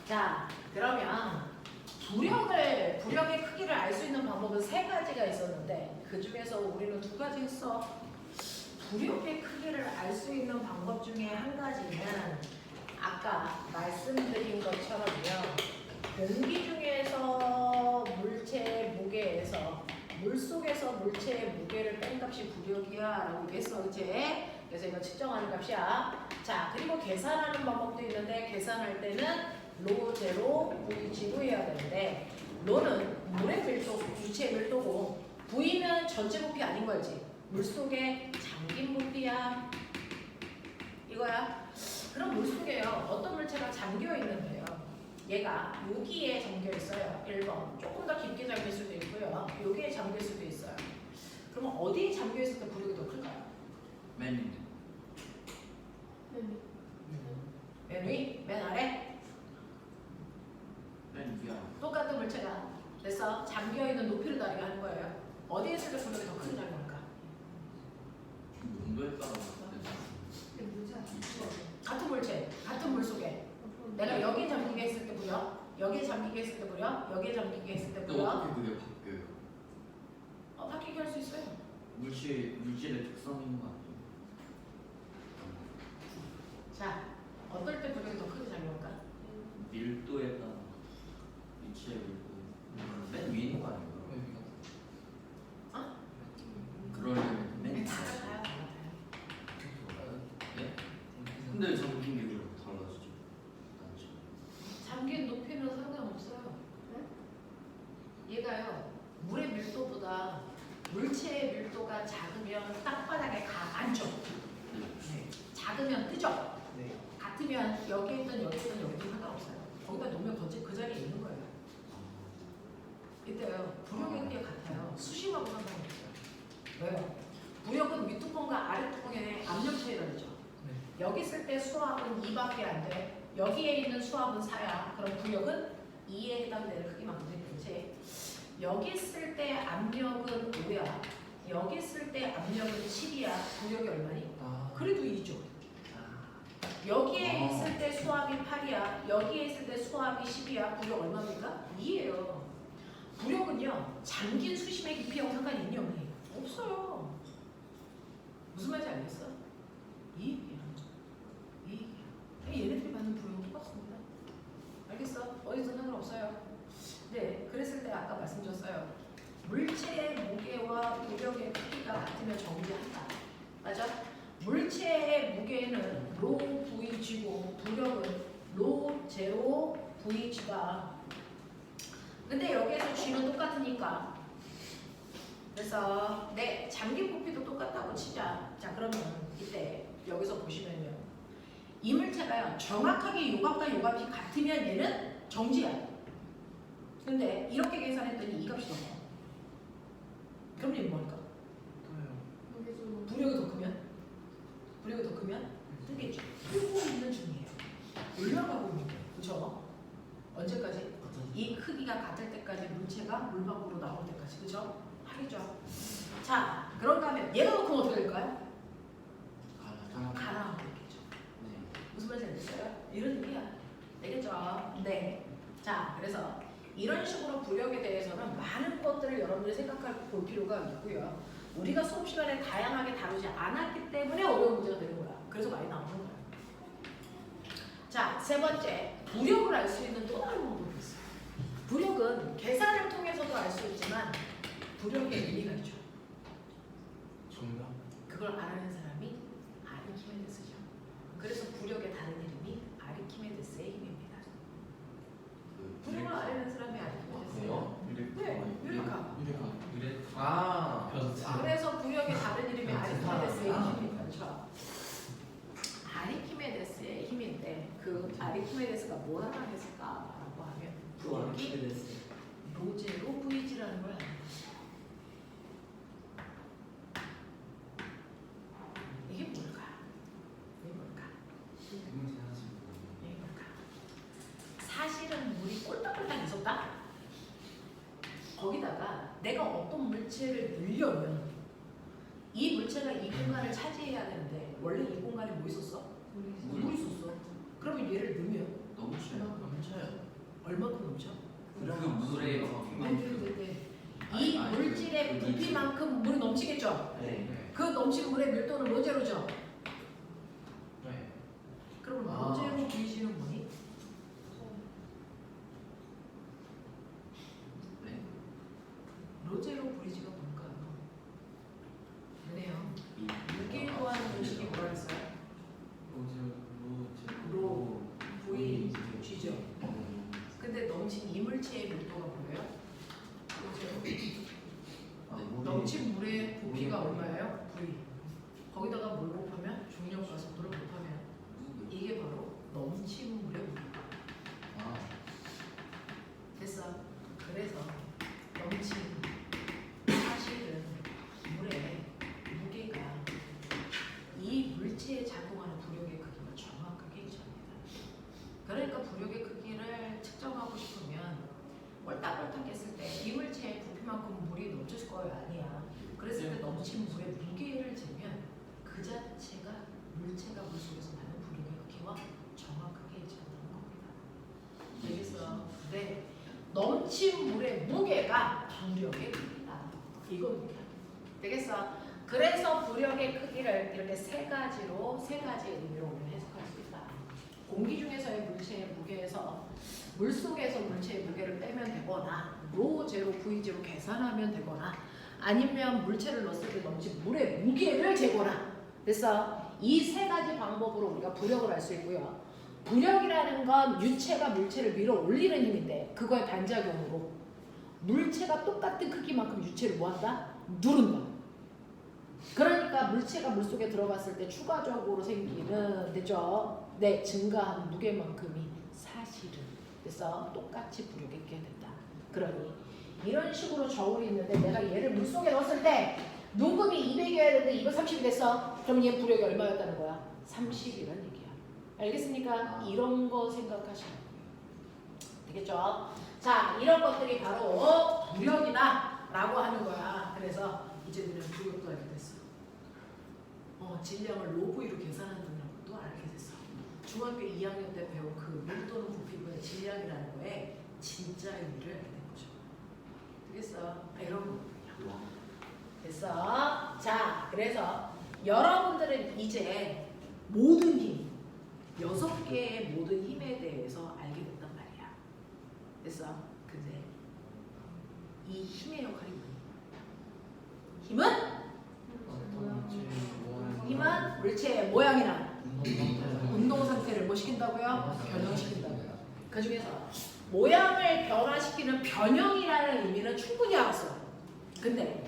자, 그러면 부력의 크기를 알 수 있는 방법은 세 가지가 있었는데 그 중에서 우리는 두 가지 했어. 부력의 크기를 알 수 있는 방법 중에 한 가지는 아까 말씀드린 것처럼요. 공기 중에서 물체의 무게에서 물속에서 물체의 무게를 뺀 값이 부력이야 라고 얘기했어. 그치? 그래서 이거 측정하는 값이야. 자, 그리고 계산하는 방법도 있는데 계산할 때는 로, 제로, V, G로 해야 되는데 로는 물의 밀도, 물체의 밀도고 V는 전체 부피 아닌 거지. 물속에 잠긴 부피야. 이거야. 그럼 물속에요. 어떤 물체가 잠겨 있는데요. 얘가 여기에 잠겨 있어요. 1번. 조금 더 깊게 잠길 수도 있고요. 여기에 잠길 수도 있어요. 그러면 어디에 잠겨 있을 때 부력이 더 클까요? 맨 밑에. 맨 위? 맨 아래? 맨 위야. 똑같은 물체가 됐어. 잠겨 있는 높이를 다르게 하는 거예요. 어디에 있을 때 부력이 더 크게 작용할까? 온도에 따라 같은 물체, 같은 물 속에 내가 여기에 잠기게 했을 때 부력, 여기에 잠기게 했을 때 부력, 여기에 잠기게 했을 때 또 부력. 어떻게 그게 바뀌어요? 바뀌게 할 수 있어요. 물질의 특성이 있는 거 아니에요? 자, 어떨 때 부력이 더 크게 작용할까? 밀도에 따라 위치의 밀도. 맨 위에 있는 거 아니에요? 어? 그러려면 맨 다 위에. 같아요. 네? 근데 잠긴 게 왜 달라지죠? 단지. 잠긴 높이는 상관없어요. 얘가요, 물의 밀도보다 물체의 밀도가 작으면 땅바닥에 앉죠. 작으면 뜨죠. 네. 같으면 여기에 있든 여기에 있든 여기든 상관없어요. 거기다 놓으면 그 자리에 있는 거예요. 이때요, 부력의 크기가 같아요. 수심하고 상관없어요. 왜요? 부력은 윗뚜껑과 아랫뚜껑의 압력 차이가 나죠. 여기 있을 때 수압은 2밖에 안 돼. 여기에 있는 수압은 4야. 그럼 부력은 2에 해당되는 크기만큼 되겠지. 여기 있을 때 압력은 5야. 여기 있을 때 압력은 7이야. 부력이 얼마니? 그래도 2죠. 여기에 있을 때 수압이 8이야. 여기에 있을 때 수압이 10이야. 부력 얼마입니까? 2예요. 부력은요, 잠긴 수심의 깊이하고 상관이 있니 없니? 없어요. 무슨 말인지 알겠어? 이익이야. 얘네들이 받는 부력은 똑같습니다. 알겠어? 어디서 상관없어요. 네, 그랬을 때 아까 말씀드렸어요. 물체의 무게와 부력의 크기가 같으면 정지한다. 맞아? 물체의 무게는 로 VG고 부력은 로 제로 VG다. 근데 여기에서 G는 똑같으니까. 그래서 네, 잠긴 부피도 똑같다고 치자. 자, 그러면 이때 여기서 보시면요. 이 물체가요, 정확하게 요값과 요값이 같으면 얘는 정지야. 근데 이렇게 계산했더니 이 값이 더 커. 그럼 얘는 뭘까? 부력이 더 크면? 부력이 더 크면? 뜨겠죠. 뜨고 있는 중이에요. 올라가고 있는 거예요. 그쵸? 언제까지? 이 크기가 같을 때까지 물체가 물 밖으로 나올 때까지. 그죠? 하겠죠. 자, 그런가 하면 얘가 놓고 어떻게 될까요? 가라앉고 있겠죠. 네. 무슨 말인지 알겠어요? 이런 의미야. 알겠죠? 네. 자, 그래서 이런 식으로 부력에 대해서는 많은 것들을 여러분들이 생각할 볼 필요가 있고요. 우리가 수업 시간에 다양하게 다루지 않았기 때문에 어려운 문제가 되는 거야. 그래서 많이 나오는 거야. 자, 세 번째, 부력을 알 수 있는 또 다른 방법이 있어요. 부력은 계산을 통해서도 알 수 있지만 부력의 의미가 있죠. 정답. 그걸 알아낸 사람이 아리키메데스죠. 그래서 부력의 다른 이름이 아리키메데스의 힘입니다. 부력을 알아낸 사람이 아리키메데스예요. 네, 유레카. 아. 그래서 부력의 다른 이름이 아리키메데스의 힘입니다. 그렇죠? 아리키메데스의 힘인데 그 아리키메데스가 뭘 알아냈을까라고 하면 부력이 로제로 Vg라는 걸 알아냈어요. 이게 뭘까? 이게 뭘까? 사실은 물이 꼴딱꼴딱 있었다? 거기다가 내가 어떤 물체를 넣으려면 이 물체가 이 공간을 차지해야 되는데 원래 이 공간에 뭐 있었어? 물이 있었어. 그러면 얘를 넣으면 너무 차요. 너무 차요. 물체의 부피만큼 물이 넘치겠죠? 네. 그 넘친 물의 밀도는 로제로죠? 네. 그럼 아. 로제로 Vg는 뭐니? 네. 로제로 Vg가 뭘까요? 뭐네요. 이 무게 구하는 공식이 뭐라 했어요? 로 Vg죠. 근데 넘친 이물체의 밀도가 뭐예요? 로제로. 넘친 물의 부피가 얼마예요? V. 거기다가 뭘 곱하면? 중력과 속도를 곱하면 이게 바로 넘친 물의 무게. 아. 됐어. 그래서 넘친 사실은 물의 무게가 이 물체에 작용하는 부력의 크기가 정확하게 일치합니다. 그러니까 부력의 크기를 측정하고 싶으면 꼴딱꼴딱 했을 때 이 물체의 부피만큼 물이 넘칠 거예요? 아니야. 그랬을 때 넘친 물의 무게를 재면 그 자체가 물체가 물속에서 나는 부력의 크기와 정확하게 일치한다는 겁니다. 되겠어? 네. 넘친 물의 무게가 부력의 크기다. 이겁니다. 되겠어? 그래서 부력의 크기를 이렇게 세 가지 의미로 우리는 해석할 수 있다. 공기 중에서의 물체의 무게에서 물속에서 물체의 무게를 빼면 되거나 로 제로 V제로 계산하면 되거나 아니면 물체를 넣었을 때 넘친 물의 무게를 재거나 됐어? 이 세 가지 방법으로 우리가 부력을 알 수 있고요. 부력이라는 건 유체가 물체를 밀어 올리는 힘인데 그거의 반작용으로 물체가 똑같은 크기만큼 유체를 뭐한다? 누른다. 그러니까 물체가 물속에 들어갔을 때 추가적으로 생기는 됐죠? 네, 증가한 무게만큼이 사실은 그래서 똑같이 부력이 있게 된다. 그러니 이런 식으로 저울이 있는데 내가 얘를 물속에 넣었을 때 눈금이 200이어야 되는데 230이 됐어. 그럼 얘 부력이 얼마였다는 거야? 30이란 얘기야. 알겠습니까? 이런 거 생각하시면 되겠죠? 자, 이런 것들이 바로 부력이다 라고 하는 거야. 그래서 이제 우리는 부력도 알게 됐어. 질량을 로브이로 계산한다는 것도 알게 됐어. 중학교 2학년 때 배운 그 밀도는 부피분의 질량이라는 거에 진짜 의미를 알게 된 거죠. 되겠어? 이런 거군요. 됐어? 자, 그래서 여러분들은 이제 모든 힘, 6개의 모든 힘에 대해서 알게 됐단 말이야. 됐어? 근데 이 힘의 역할이 뭐니? 힘은 물체의 모양이나 운동 상태를 뭐 시킨다고요? 변형시킨다고요. 그 중에서 모양을 변화시키는 변형이라는 의미는 충분히 알았어. 근데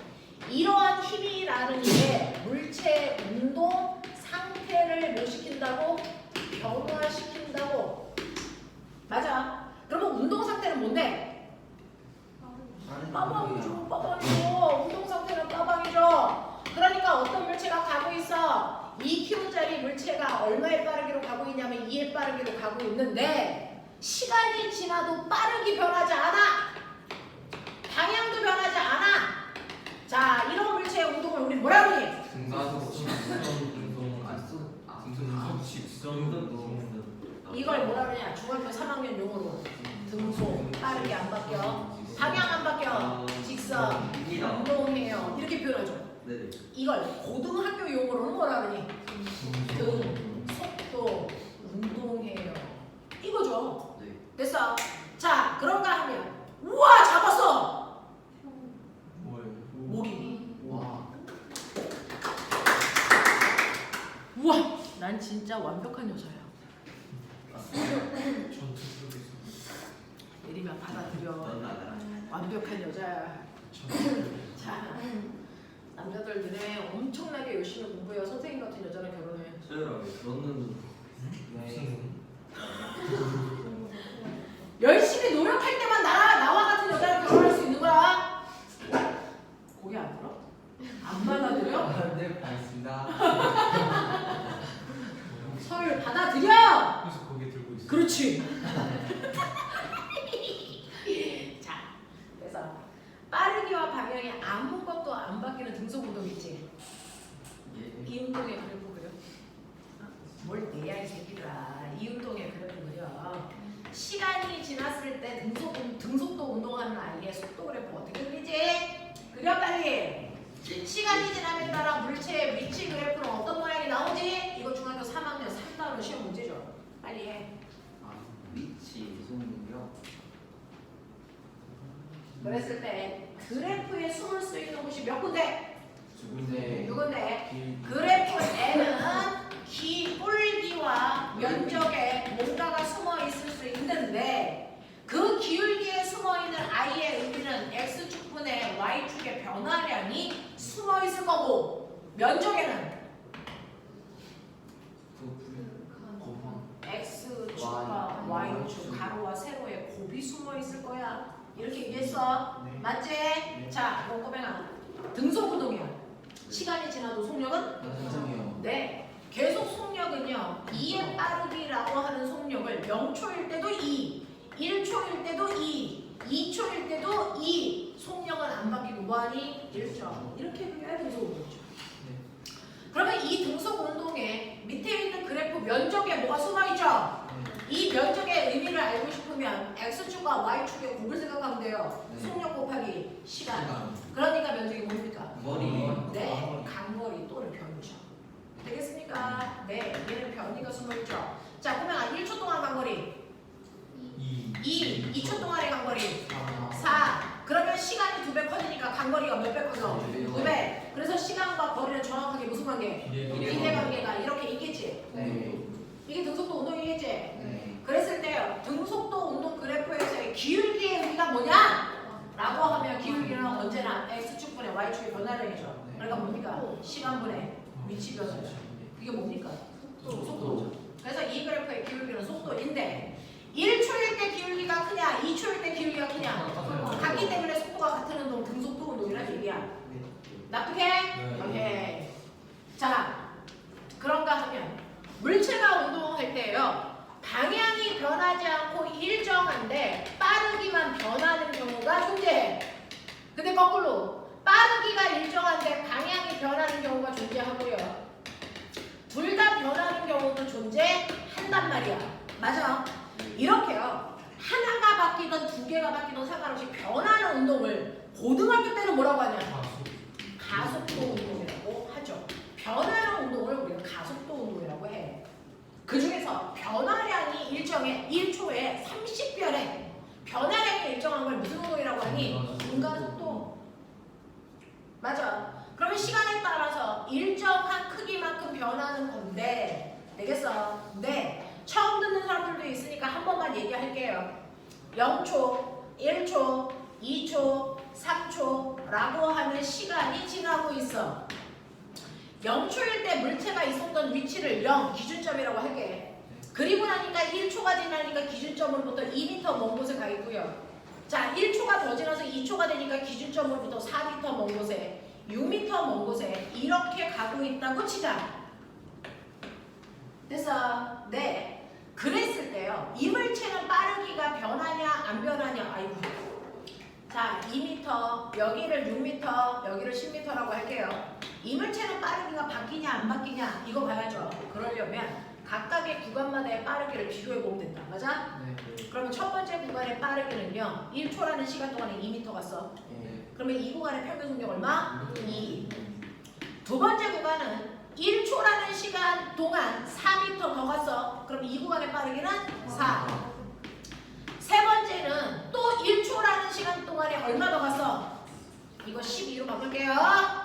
이러한 힘이라는 게 물체의 운동 상태를 뭐 시킨다고? 변화시킨다고. 맞아. 그러면 운동 상태는 뭔데? 빠방이죠. 빠방이죠. 운동 상태는 빠방이죠. 그러니까 어떤 물체가 가고 있어. 2kg짜리 물체가 얼마의 빠르기로 가고 있냐면 2의 빠르기로 가고 있는데 시간이 지나도 빠르게 변하지 않아. 방향도 변하지 않아. 자, 이런 물체의 운동을 우리 뭐라 그러니? 이걸 뭐라 그러냐? 중학교 3학년 용어로 등속, 빠르게 안 바뀌어, 방향 안 바뀌어, 직선, 운동해요 이렇게 표현하죠. 네. 이걸 고등학교 용어로는 뭐라 그러니? 등, 속도, 운동해요 이거죠. 네. 됐어. 자, 그런가 하면 우와 잡았어. 모기. 우와 난 진짜 완벽한 여자야. 내리면 받아들여. 완벽한 여자야. 자, 남자들 너네 엄청나게 열심히 공부해요. 선생님 같은 여자랑 결혼해. 소율아 왜 그러는 열심히 노력할 때만 나와 같은 여자랑 결혼할 수 있는 거야. 고개 안 들어? 안 받아들여? 네, 알겠습니다. 서울 받아들여. 그래서 거기 들고 있어. 그렇지. 자, 그래서 빠르기와 방향이 아무것도 안 바뀌는 등속 운동 있지. 이 운동의 그래프 그려. 뭘 내야 이 새끼들아. 이 운동의 그래프 그려. 시간이 지났을 때 등속도 운동하는 아이의 속도 그래프 어떻게 그리지? 그려 빨리. 시간이 지남에 따라 물체의 위치 그래프는 어떤 모양이 나오지? 이거 중학교 3학년 3단원 시험 문제죠. 빨리 해. 아, 위치, 속력. 그랬을 때 그래프에 숨을 수 있는 곳이 몇 군데? 누군데? 누군데? 그래프에는 기울기와 면적에 뭔가가 숨어 있을 수 있는데 그 기울기에 숨어 있는 i의 의미는 x축분의 y축의 변화량이 숨어 있을 거고 면적에는 x축과 y축 가로와 세로에 곱이 숨어 있을 거야. 이렇게 얘기했어. 네. 맞지? 네. 자, 이거 꼬맹아. 등속 운동이야. 시간이 지나도 속력은? 현정이요. 네. 계속 속력은요. 2의 빠르기라고 하는 속력을 0초일 때도 2, 1초일 때도 2, 2초일 때도 2. 속력은 안 바뀌고 뭐하니? 1점. 이렇게 그려야 등속 운동이죠. 네. 그러면 이 등속 운동에 밑에 있는 그래프 면적에 뭐가 숨어있죠? 이 면적의 의미를 알고 싶으면 x축과 y축의 곱을 생각하면 돼요. 네. 속력 곱하기 시간. 시간. 그러니까 면적이 뭡니까? 머리. 네, 간거리 또는 변이죠. 되겠습니까? 네, 얘는 변이가 숨어있죠. 자, 그러면 1초 동안 간거리 2, 2초 동안의 간거리 4. 그러면 시간이 2배 커지니까 간거리가 몇 배 커져? 2배. 그래서 시간과 거리는 정확하게 무슨 관계? 비례 관계가 이렇게 있겠지. 네. 이게 등속도 운동이겠지. 네. 그랬을 때 등속도 운동 그래프에서의 기울기의 의미가 뭐냐? 라고 하면 기울기는 언제나 x축분의 y축의 변화량이죠. 그러니까 뭡니까? 시간분의 위치 변화량. 그게 뭡니까? 속도죠. 그래서 이 그래프의 기울기는 속도인데 1초일 때 기울기가 크냐 2초일 때 기울기가 크냐 같기 때문에 속도가 같은 운동 등속도 운동이라는 얘기야. 납득해? 네. 오케이. 자, 그런가 하면 물체가 운동할 때요 방향이 변하지 않고 일정한데 빠르기만 변하는 경우가 존재해. 근데 거꾸로 빠르기가 일정한데 방향이 변하는 경우가 존재하고요. 둘 다 변하는 경우도 존재한단 말이야. 맞아? 이렇게요. 하나가 바뀌든 두 개가 바뀌든 상관없이 변하는 운동을 고등학교 때는 뭐라고 하냐? 가속도 운동이라고 하죠. 변하는 운동을 우리가 가속도 운동이라고 해. 그 중에서 변화량이 일정해 1초에 30변에 변화량이 일정한 걸 무슨 운동이라고 하니? 분가속도. 맞아. 그러면 시간에 따라서 일정한 크기만큼 변하는 건데 되겠어? 네. 처음 듣는 사람들도 있으니까 한 번만 얘기할게요. 0초, 1초, 2초, 3초라고 하는 시간이 지나고 있어. 0초일 때 물체가 있었던 위치를 0 기준점이라고 할게. 그리고 나니까 1초가 지나니까 기준점으로부터 2m 먼 곳에 가 있고요. 자, 1초가 더 지나서 2초가 되니까 기준점으로부터 4m 먼 곳에 6m 먼 곳에 이렇게 가고 있다고 치자. 됐어? 네. 그랬을 때요. 이 물체는 빠르기가 변하냐 안 변하냐. 아이고. 자, 2m, 여기를 6m, 여기를 10m라고 할게요. 이 물체는 빠르기가 바뀌냐 안 바뀌냐 이거 봐야죠. 그러려면 각각의 구간마다의 빠르기를 비교해보면 된다. 맞아? 그러면 첫 번째 구간의 빠르기는요. 1초라는 시간 동안에 2m 갔어. 그러면 이 구간의 평균 속력 얼마? 2. 두 번째 구간은 1초라는 시간 동안 4m 더 갔어. 그럼 이 구간의 빠르기는 4. 세 번째는 또 1초라는 시간 동안에 얼마 더 갔어? 이거 12로 바꿀게요.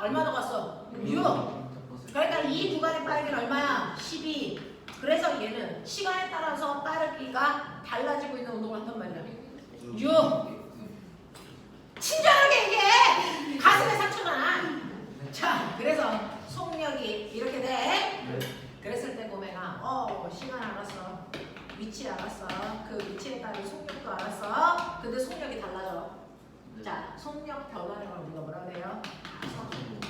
얼마 더 갔어? 6. 그러니까 이 구간의 빠르기는 얼마야? 12. 그래서 얘는 시간에 따라서 빠르기가 달라지고 있는 운동을 한단 말이야. 6. 친절하게 얘기해. 가슴에 상처나. 자, 그래서 속력이 이렇게 돼. 그랬을 때 보면 시간 알았어. 위치 알았어. 그 위치에 따른 속력도 알았어. 근데 속력이 달라져. 자, 속력 변화량을 우리가 뭐라고 해요? 가속도.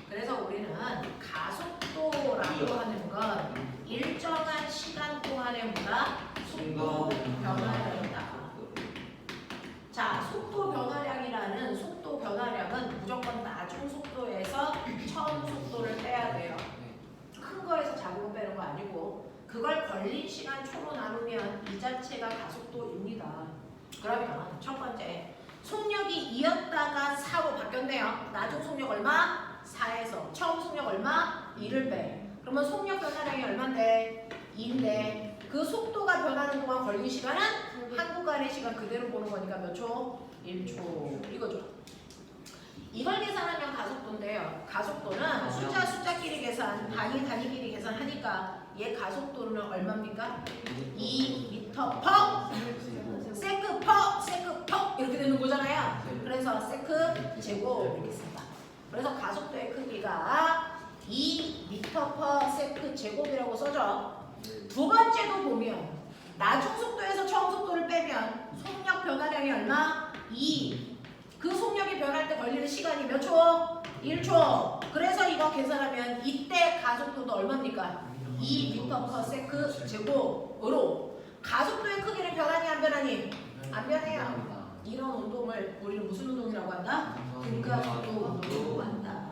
그래서 우리는 가속도라고 하는 건 일정한 시간 동안에 뭐다? 속도 변화량이다. 자, 속도 변화량이라는 속도 변화량은 무조건 나중 속도에서 처음 속도를 떼야 돼요. 큰 거에서 작은 거 빼는 거 아니고 그걸 걸린 시간 초로 나누면 이 자체가 가속도입니다. 그러면 첫 번째 속력이 2였다가 4로 바뀌었네요. 나중 속력 얼마? 4에서 처음 속력 얼마? 2를 빼. 그러면 속력 변화량이 얼만데? 2인데 그 속도가 변하는 동안 걸린 시간은 한 구간의 시간 그대로 보는 거니까 몇 초? 1초. 이거죠. 이걸 계산하면 가속도인데요. 가속도는 숫자끼리 계산, 단위끼리 계산하니까 얘 가속도는 얼마입니까? 2m per 세크 이렇게 되는 거잖아요. 그래서 세크 제곱 이렇게 씁니다. 그래서 가속도의 크기가 2m per 세크 제곱이라고 써져. 두 번째도 보면 나중 속도에서 처음 속도를 빼면 속력 변화량이 얼마? 2. 그 속력이 변할 때 걸리는 시간이 몇 초? 1초. 그래서 이거 계산하면 이때 가속도도 얼마입니까? 2m per 세크 제곱으로 가속도의 크기는 변하니 안 변하니? 안 변해요. 이런 운동을 우리는 무슨 운동이라고 한다? 등가속도 운동이라고 한다.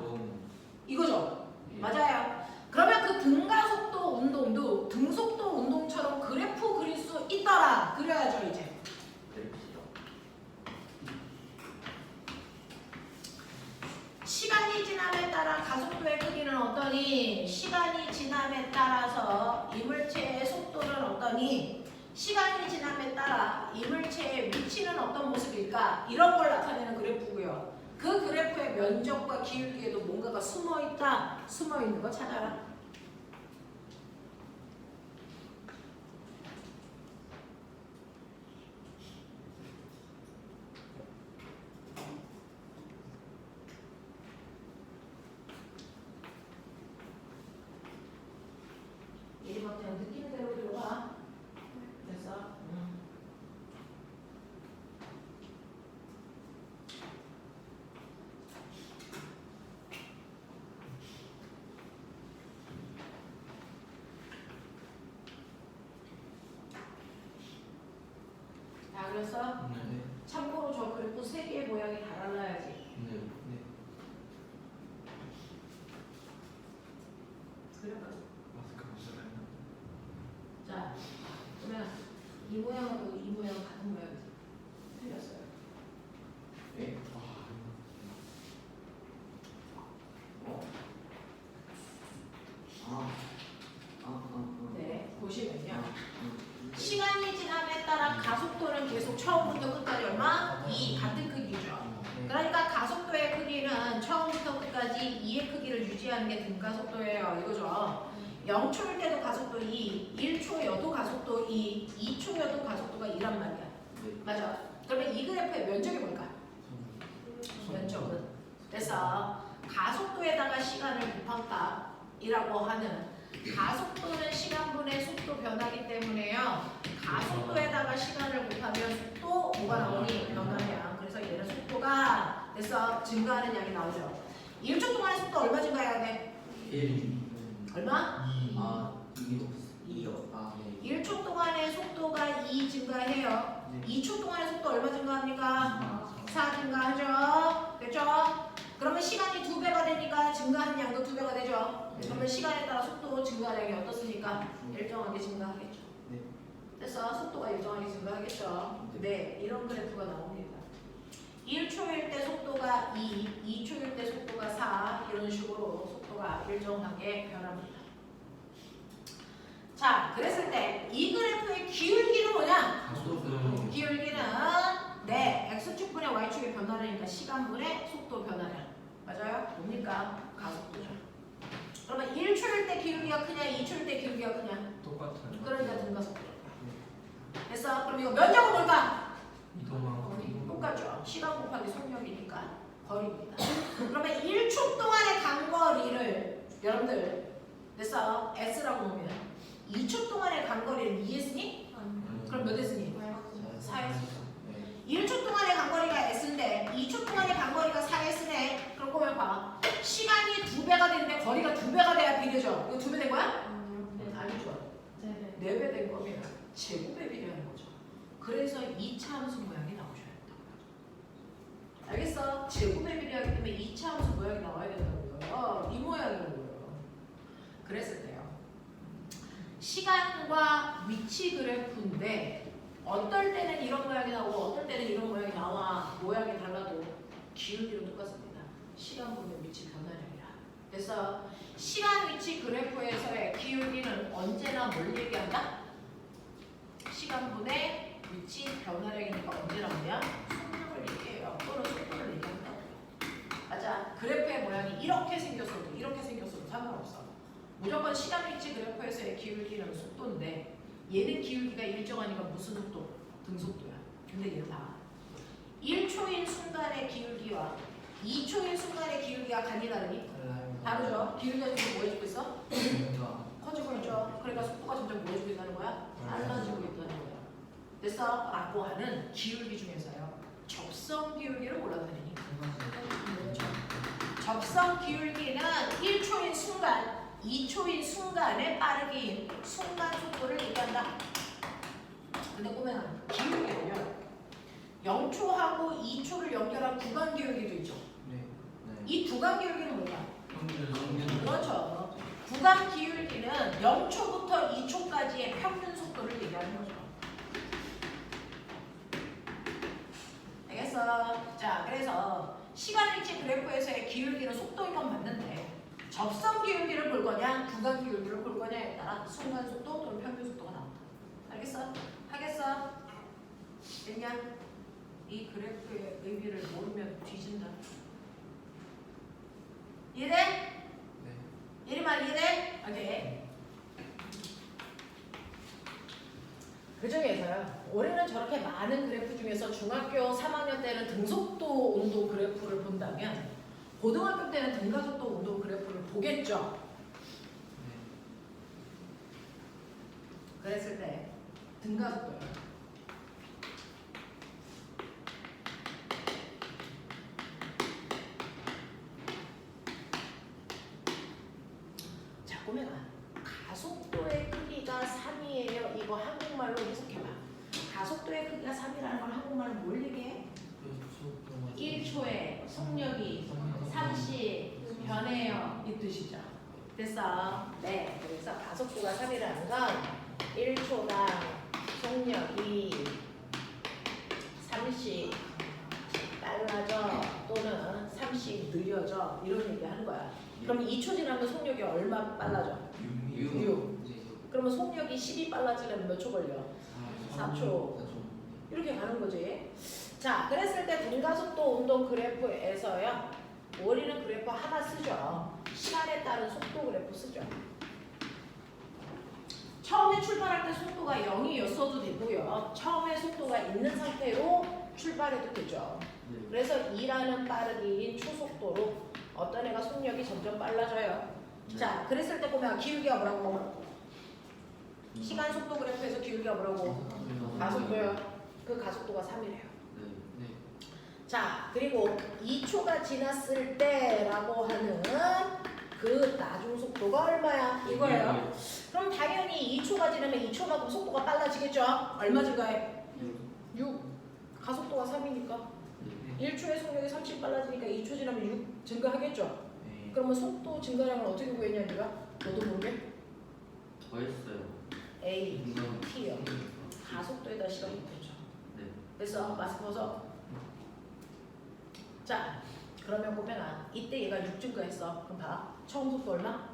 이거죠? 맞아요. 그러면 그 등가속도 운동도 등속도 운동처럼 그래프 그릴 수 있더라. 그려야죠 이제. 시간이 지남에 따라 가속도의 크기는 어떠니? 시간이 지남에 따라서 이물체의 속도는 어떠니? 시간이 지남에 따라 이물체의 위치는 어떤 모습일까? 이런 걸 나타내는 그래프고요. 그 그래프의 면적과 기울기에도 뭔가가 숨어있다. 숨어있는 거 찾아라. 이리부터 그냥 느끼는 대로 들어가. 됐어? 자, 그래서 참고로 저 그래프 3개의 모양이 다 달라야지. 그래봐. 자, 그러면 이 모양하고 이 모양 같은 모양이지. 틀렸어요. 네. 네, 보시면요. 시간이 지남에 따라 가속도는 계속 처음부터 끝까지 얼마? 2 같은 크기죠. 그러니까 가속도의 크기는 처음부터 끝까지 2의 크기를 유지하는 게 등가속도예요. 이거죠. 0초일 때도 가속도 2, 1초여도 가속도 2, 2초여도 가속도가 2란 말이야. 맞아. 그러면 이 그래프의 면적이 뭘까? 면적은. 그래서 가속도에다가 시간을 곱한 값이라고 하는 가속도는 시간분의 속도 변화기 때문에요. 가속도에다가 시간을 곱하면 속도 뭐가 나오니? 변화량. 그래서 얘는 속도가 됐어. 증가하는 양이 나오죠. 1초 동안의 속도 얼마 증가해야 돼? 1. 얼마? 2요. 1초 동안의 속도가 2 증가해요. 2초 동안의 속도 얼마 증가합니까? 4 증가하죠. 됐죠? 그러면 시간이 2배가 되니까 증가하는 양도 2배가 되죠. 그러면 시간에 따라 속도 증가량이 어떻습니까? 일정하게 증가하겠죠. 그래서 속도가 일정하게 증가하겠죠. 네, 이런 그래프가 나옵니다. 1초일 때 속도가 2, 2초일 때 속도가 4 이런 식으로 속도가 일정하게 변합니다. 자, 그랬을 때 이 그래프의 기울기는 뭐냐? 기울기는 네, x축분의 y축의 변화량이니까 시간분의 속도 변화량. 맞아요? 뭡니까? 가속도죠. 그러면 1초일 때 기울기가 크냐, 2초일 때 기울기가 크냐? 똑같아요. 그러니까 등가속도. 됐어? 그럼 이거 면적은 뭘까? 똑같죠. 시간 곱하기 속력이니까 거리입니다. 그러면 1초 동안의 간거리를 여러분들 됐어? S라고 보면 2초 동안의 간거리를 2 했으니? 그럼 몇 했으니? 4 했으니. 1초 동안의 간거리가 S인데 2초 동안의 간거리가 4 S네. 그럼 보면 봐. 시간이 2배가 되는데 거리가 2배가 돼야 비례죠. 이거 2배 된 거야? 아니죠. 4배 된 거면 제곱에 비례하는 거죠. 그래서 2차 함수 모양이 나오셔야 된다고요. 알겠어? 제곱에 비례하기 때문에 2차 함수 모양이 나와야 된다고요. 이 모양이라고요. 그랬을 때요. 시간과 위치 그래프인데 어떨 때는 이런 모양이 나오고 어떨 때는 이런 모양이 나와. 모양이 달라도 기울기는 똑같습니다. 시간 분의 위치 변화량이라. 그래서 시간 위치 그래프에서의 기울기는 언제나 뭘 얘기한다? 시간 분의 위치 변화량이니까 언제나 뭐야? 속력을 얘기해요. 또는 속도를 얘기한다고요. 맞아. 그래프의 모양이 이렇게 생겼어도 상관없어. 무조건 시간 위치 그래프에서의 기울기는 속도인데 얘는 기울기가 일정하니까 무슨 속도? 등속도야. 근데 얘는 봐. 1초인 순간의 기울기와 2초인 순간의 기울기가 간이 다르니? 다르죠. 기울기가 지금 뭐 해주고 있어? 커지고 있죠. 그러니까 속도가 점점 뭐 해주고 있다는 거야? 빨라지고 있다는 거야. 됐어? 라고 하는 기울기 중에서요. 접선 기울기를 몰라다니니? 접선 기울기는 1초인 순간, 2초인 순간의 빠르기인 순간 속도를 얘기한다. 근데 꼬맹아, 기울기는요. 0초하고 2초를 연결한 구간 기울기도 있죠. 이 구간 기울기는 뭘까? 그렇죠. 구간 기울기는 0초부터 2초까지의 평균 속도를 얘기하는 거죠. 알겠어? 자, 그래서 시간 위치 그래프에서의 기울기는 속도인 건 맞는데 접선 기울기를 볼 거냐, 구간 기울기를 볼 거냐에 따라 순간 속도 또는 평균 속도가 나온다. 알겠어? 하겠어? 됐냐? 이 그래프의 의미를 모르면 뒤진다. 이해돼? 네. 이리만 이해돼? 오케이. 그 중에서요. 올해는 저렇게 많은 그래프 중에서 중학교 3학년 때는 등속도 온도 그래프를 본다면 고등학교 때는 등가속도 온도 그래프를 보겠죠. 그랬을 때 등가속도요. 자, 꼬매가 가속도의 크기가 3이에요. 이거 한국말로 해석해봐. 가속도의 크기가 3이라는 걸 한국말로 뭘 얘기해? 1초에 속력이 3씩 변해요. 이 뜻이죠. 됐어? 네. 그래서 가속도가 3이라는 건 1초당 속력이 3씩 빨라져 또는 3씩 느려져 이런 얘기 하는 거야. 그럼 2초 지나면 속력이 얼마 빨라져? 6. 그러면 속력이 10이 빨라지려면 몇 초 걸려? 4초. 이렇게 가는 거지. 자, 그랬을 때 등가속도 운동 그래프에서요. 우리는 그래프 하나 쓰죠. 시간에 따른 속도 그래프 쓰죠. 처음에 출발할 때 속도가 0이었어도 되고요. 처음에 속도가 있는 상태로 출발해도 되죠. 그래서 2라는 빠르기인 초속도로 어떤 애가 속력이 점점 빨라져요. 자, 그랬을 때 보면 기울기가 뭐라고? 시간 속도 그래프에서 기울기가 뭐라고? 가속도요. 그 가속도가 3이래요. 자, 그리고 2초가 지났을 때라고 하는 그 나중 속도가 얼마야? 이거예요. 그럼 당연히 2초가 지나면 2초만큼 속도가 빨라지겠죠? 얼마 증가해? 6. 가속도가 3이니까 1초의 속력이 30 빨라지니까 2초 지나면 6 증가하겠죠? 그러면 속도 증가량을 어떻게 구했냐 네가? 너도 모르게? 더했어요. A, T요. 가속도에다 실어놓고 있죠. 그래서 마스크 벗어. 자, 그러면 보면 이때 얘가 6 증가했어. 그럼 봐. 처음 속도 얼마?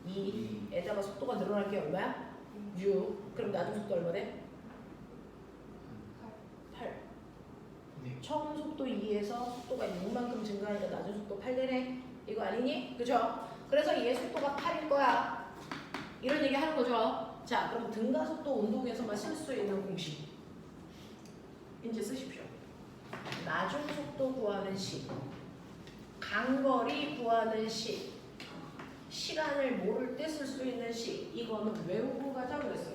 2에다가 속도가 늘어날 게 얼마야? 6. 그럼 나중 속도 얼마 돼? 8. 처음 속도 2에서 속도가 6만큼 증가하니까 나중 속도 8 되네. 이거 아니니? 그죠? 그래서 얘 속도가 8일 거야. 이런 얘기 하는 거죠. 자, 그럼 등가속도 운동에서만 쓸 수 있는 공식 이제 쓰십시오. 나중 속도 구하는 식, 간거리 구하는 식, 시간을 모를 때 쓸 수 있는 식, 이거는 외우고 가자 그랬어요.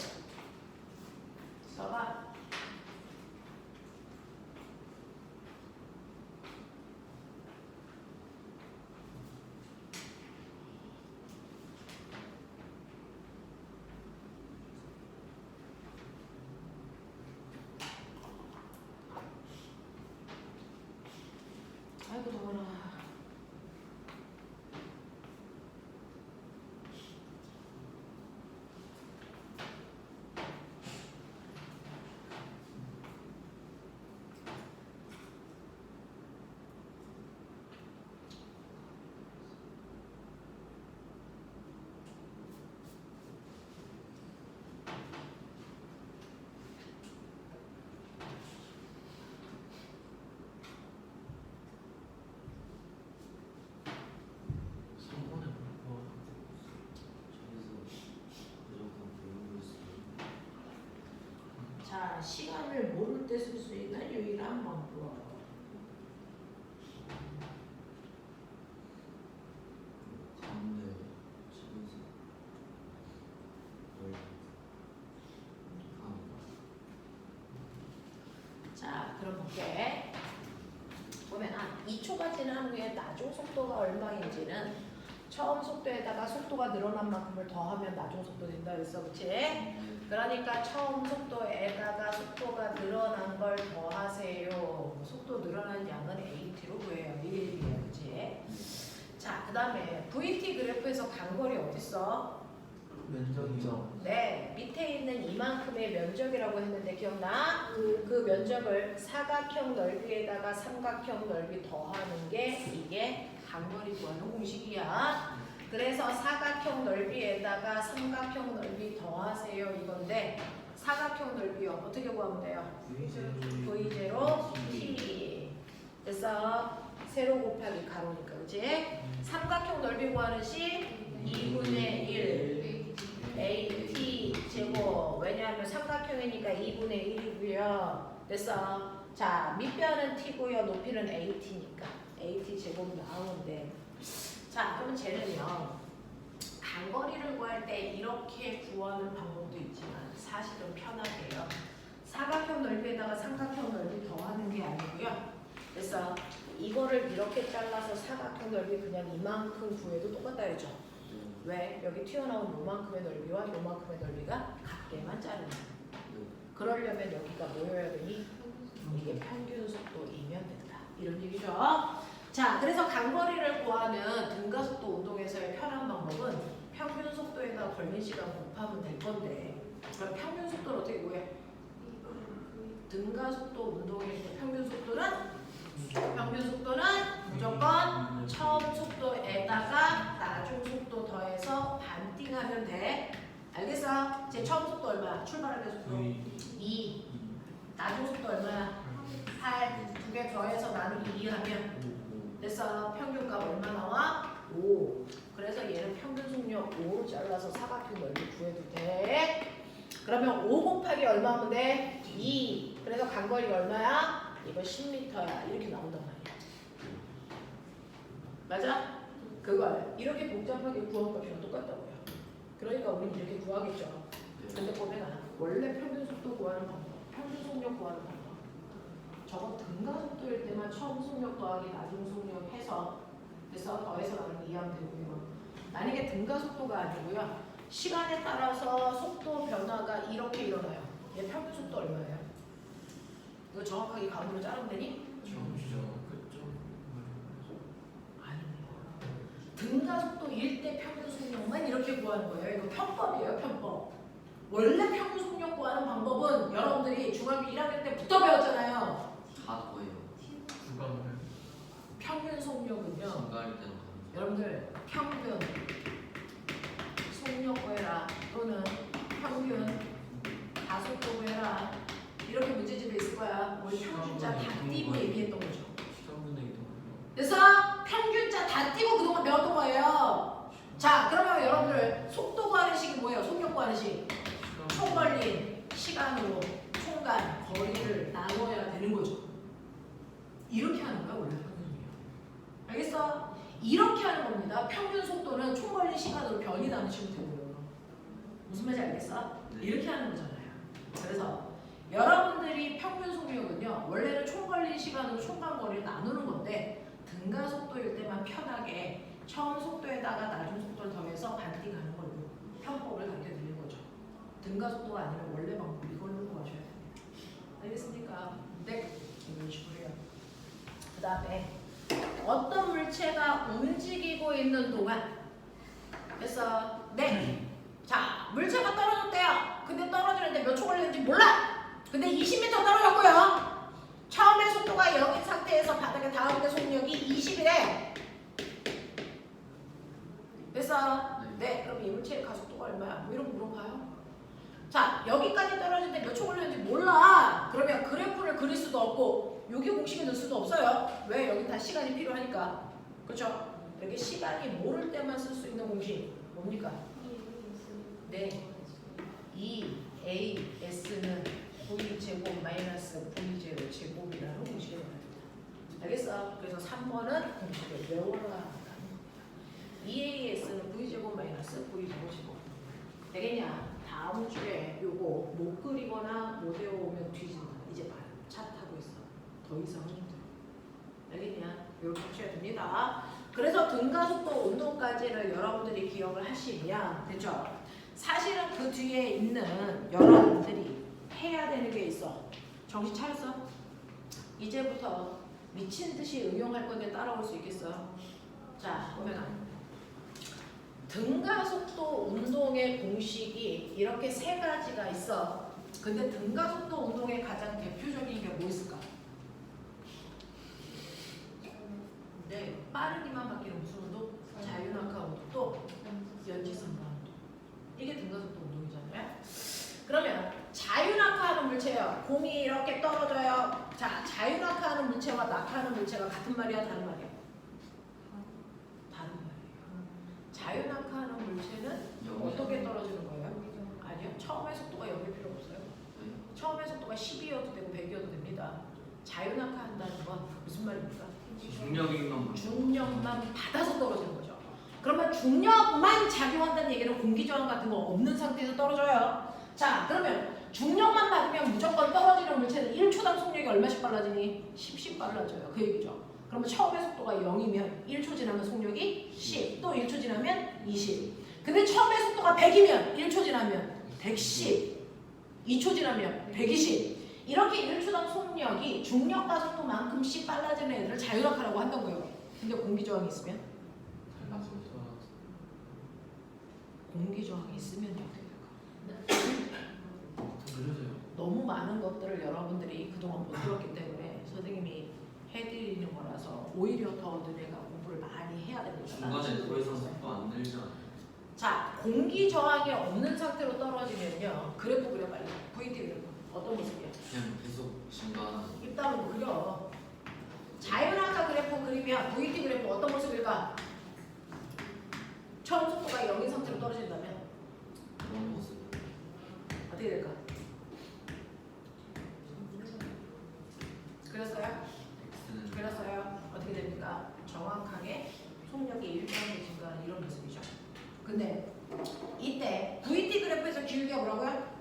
써봐. 아이고 더워라. 자, 시간을 모를 때 쓸 수 있는 유일한 방법. 가운데 집에서 뭘 자, 그럼 볼게. 보면 2초가 지난 후에 나중 속도가 얼마인지는 처음 속도에다가 속도가 늘어난 만큼을 더하면 나중 속도 된다 그랬어, 그치? 그러니까 처음 속도에다가 속도가 늘어난 걸 더하세요. 속도 늘어난 양은 AT로 구해요. 1이에요, 그치? 자, 그 다음에 VT 그래프에서 간거리 어딨어? 면적이요. 네, 밑에 있는 이만큼의 면적이라고 했는데 기억나? 그 면적을 사각형 넓이에다가 삼각형 넓이 더하는 게 이게 간거리 구하는 공식이야. 그래서 사각형 넓이에다가 삼각형 넓이 더하세요 이건데 사각형 넓이요 어떻게 구하면 돼요? V0 T. 그래서 세로 곱하기 가로니까 그치? 삼각형 넓이 구하는 식 2분의 1 AT 제곱. 왜냐하면 삼각형이니까 2분의 1이고요. 됐어. 자, 밑변은 T고요. 높이는 AT니까 AT 제곱 나오는데 자, 그러면 쟤는요. 간거리를 구할 때 이렇게 구하는 방법도 있지만 사실은 편하게요. 사각형 넓이에다가 삼각형 넓이 더하는 게 아니고요. 그래서 이거를 이렇게 잘라서 사각형 넓이 그냥 이만큼 구해도 똑같다 그랬죠. 왜? 여기 튀어나온 요만큼의 넓이와 요만큼의 넓이가 같게만 자르는 거야. 그러려면 여기가 뭐여야 되니? 이게 평균 속도이면 된다. 이런 얘기죠. 자, 그래서 간거리를 구하는 등가속도 운동에서의 편한 방법은 평균 속도에다 걸린 시간 곱하면 될 건데 그럼 평균 속도를 어떻게 구해? 등가속도 운동에서 평균 속도는 무조건 처음 속도에다가 나중 속도 더해서 반띵하면 돼. 알겠어? 제 처음 속도 얼마야? 출발할 때 속도 2. 나중 속도 얼마야? 8. 두 개 더해서 나누기 2 하면 됐어. 평균값 얼마 나와? 5. 그래서 얘는 평균 속력 5로 잘라서 사각형 넓이 구해도 돼. 그러면 5 곱하기 얼마 하면 돼? 2. 그래서 간거리가 얼마야? 이거 10m야. 이렇게 나온단 말이야. 맞아? 그걸 이렇게 복잡하게 구한 것이랑 똑같다고요. 그러니까 우리는 이렇게 구하겠죠. 근데 보면 원래 평균 속도 구하는 방법, 평균 속력 구하는 방법. 저거 등가 속도일 때만 처음 속력 더하기 나중 속력 해서 그래서 더해서 나누기 2하면 되고요. 만약에 등가 속도가 아니고요. 시간에 따라서 속도 변화가 이렇게 일어나요. 얘 평균 속도 얼마예요? 이거 정확하게 가운데로 자르면 되니? 등가 속도일 때 평균 속력만 이렇게 구하는 거예요. 이거 편법이에요, 편법. 원래 평균 속력 구하는 방법은 여러분들이 중학교 1학년 때부터 배웠잖아요. 다 거예요. 평균 속력은요. 선거할 때는 여러분들 평균 속력 구해라 또는 평균 가속도 구해라 이렇게 문제집에 있을 거야. 우리 평균자 다 띄고 얘기했던 거죠. 그래서 평균자 다 띄고 그동안 배웠던 거예요. 자, 그러면 여러분들 속도 구하는 식이 뭐예요? 속력 구하는 식. 총 걸린 시간으로 총간 거리를 나눠야 되는 거죠. 이렇게 하는 거야 원래 평균 속력. 알겠어? 이렇게 하는 겁니다. 평균 속도는 총 걸린 시간으로 변이 나누시면 되고요. 무슨 말인지 알겠어? 네. 이렇게 하는 거잖아요. 그래서 여러분들이 평균 속력은요 원래는 총 걸린 시간으로 총간 거리를 나누는 건데 등가 속도일 때만 편하게 처음 속도에다가 나중 속도를 더해서 반띵하는 걸로 편법을 가르쳐드리는 거죠. 등가 속도가 아니라 원래 방법 이걸로 구하셔야 됩니다. 알겠습니까? 네, 이런 식으로요. 그 다음에 어떤 물체가 움직이고 있는 동안 그래서 네, 자 물체가 떨어졌대요. 근데 떨어지는데 몇 초 걸리는지 몰라. 근데 20m 떨어졌고요. 처음에 속도가 0인 상태에서 바닥에 닿을 때 속력이 20이래. 그래서 네, 그럼 이 물체의 가속도가 얼마야? 뭐 이런 거 물어봐요. 자, 여기까지 떨어질 때 몇 초 걸리는지 몰라. 그러면 그래프를 그릴 수도 없고 여기 공식을 넣을 수도 없어요. 왜? 여기 다 시간이 필요하니까. 그렇죠? 이렇게 시간이 모를 때만 쓸 수 있는 공식 뭡니까? 네, EAS는 V 제곱 마이너스 V 제곱 제곱이라는 공식을 말합니다. 알겠어? 그래서 3번은 공식을 외워라 하는 겁니다. EAS는 V 제곱 마이너스 V 제곱 제곱. 되겠냐? 다음 주에 요거 못 그리거나 못 외워오면 뒤진다. 이제 봐요. 차 타고 있어. 더 이상은 힘들어. 알겠냐? 이렇게 하셔야 됩니다. 그래서 등가속도 운동까지를 여러분들이 기억을 하시면 됐죠? 사실은 그 뒤에 있는 여러분들이 해야 되는 게 있어. 정신 차렸어? 이제부터 미친 듯이 응용할 건데 따라올 수 있겠어요? 자, 보면 등가속도 운동의 공식이 이렇게 세 가지가 있어. 근데 등가속도 운동의 가장 대표적인 게 뭐 있을까? 네, 빠르기만 바뀌는 무슨 운동? 자유낙하 운동, 또 연지선반 운동. 이게 등가속도 운동이잖아요. 그러면 자유낙하하는 물체요. 공이 이렇게 떨어져요. 자, 자유낙하하는 물체와 낙하하는 물체가 같은 말이야, 다른 말이야? 다른 말이에요. 자유낙하하는 물체는 어떻게 떨어지는 거예요? 아니요, 처음에 속도가 0일 필요 없어요. 처음에 속도가 10이어도 되고 100이어도 됩니다. 자유낙하한다는 건 무슨 말입니까? 중력만 받아서 떨어지는 거죠. 그러면 중력만 작용한다는 얘기는 공기저항 같은 거 없는 상태에서 떨어져요. 자, 그러면 중력만 받으면 무조건 떨어지는 물체는 1초당 속력이 얼마씩 빨라지니? 10씩 빨라져요. 그 얘기죠. 그러면 처음에 속도가 0이면 1초 지나면 속력이 10, 또 1초 지나면 20. 근데 처음에 속도가 100이면 1초 지나면 110, 2초 지나면 120. 이렇게 1초당 속력이 중력과 속도만큼씩 빨라지는 애들을 자유낙하라고 한다고요. 근데 공기저항이 있으면? 공기저항이 있으면 어떻게 될까? 너무 많은 것들을 여러분들이 그동안 못 들었기 때문에 선생님이 해드리는 거라서 오히려 더 너네가 공부를 많이 해야 됩니다. 중간에 더 이상 속도 안 늘잖아. 자, 공기저항이 없는 상태로 떨어지면요. 그래프 그려 빨리. VT 그래프. 어떤 모습이야? 그냥 계속 증가하는. 입 다물고 그려. 자유낙하 그래프 그리면 VT 그래프 어떤 모습일까? 처음 속도가 0인 상태로 떨어진다면 그런 모습. 어떻게 될까? 그렸어요? X는 그렸어요? 어떻게 됩니까? 정확하게 속력이 1.5 증가하는 이런 모습이죠. 근데 이때 VT 그래프에서 기울기가 뭐라고요?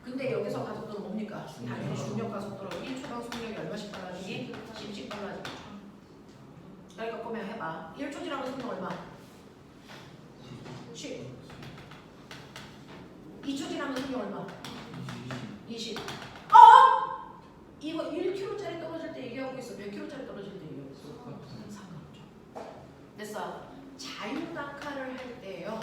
근데 여기서 가속도는 뭡니까? 당연히 중력 가속도로 1초당 속력이 얼마씩 빨라지니? 10씩 빨라지죠. 그러니까 보면 해봐. 1초 지나면 속력 얼마? 10. 2초 지나면 속력 얼마? 20. 이거 1km짜리 떨어질 때 얘기하고 있어. 100km짜리 떨어질 때 얘기하고 있어. 상관없죠. 됐어. 자유낙하를 할 때요.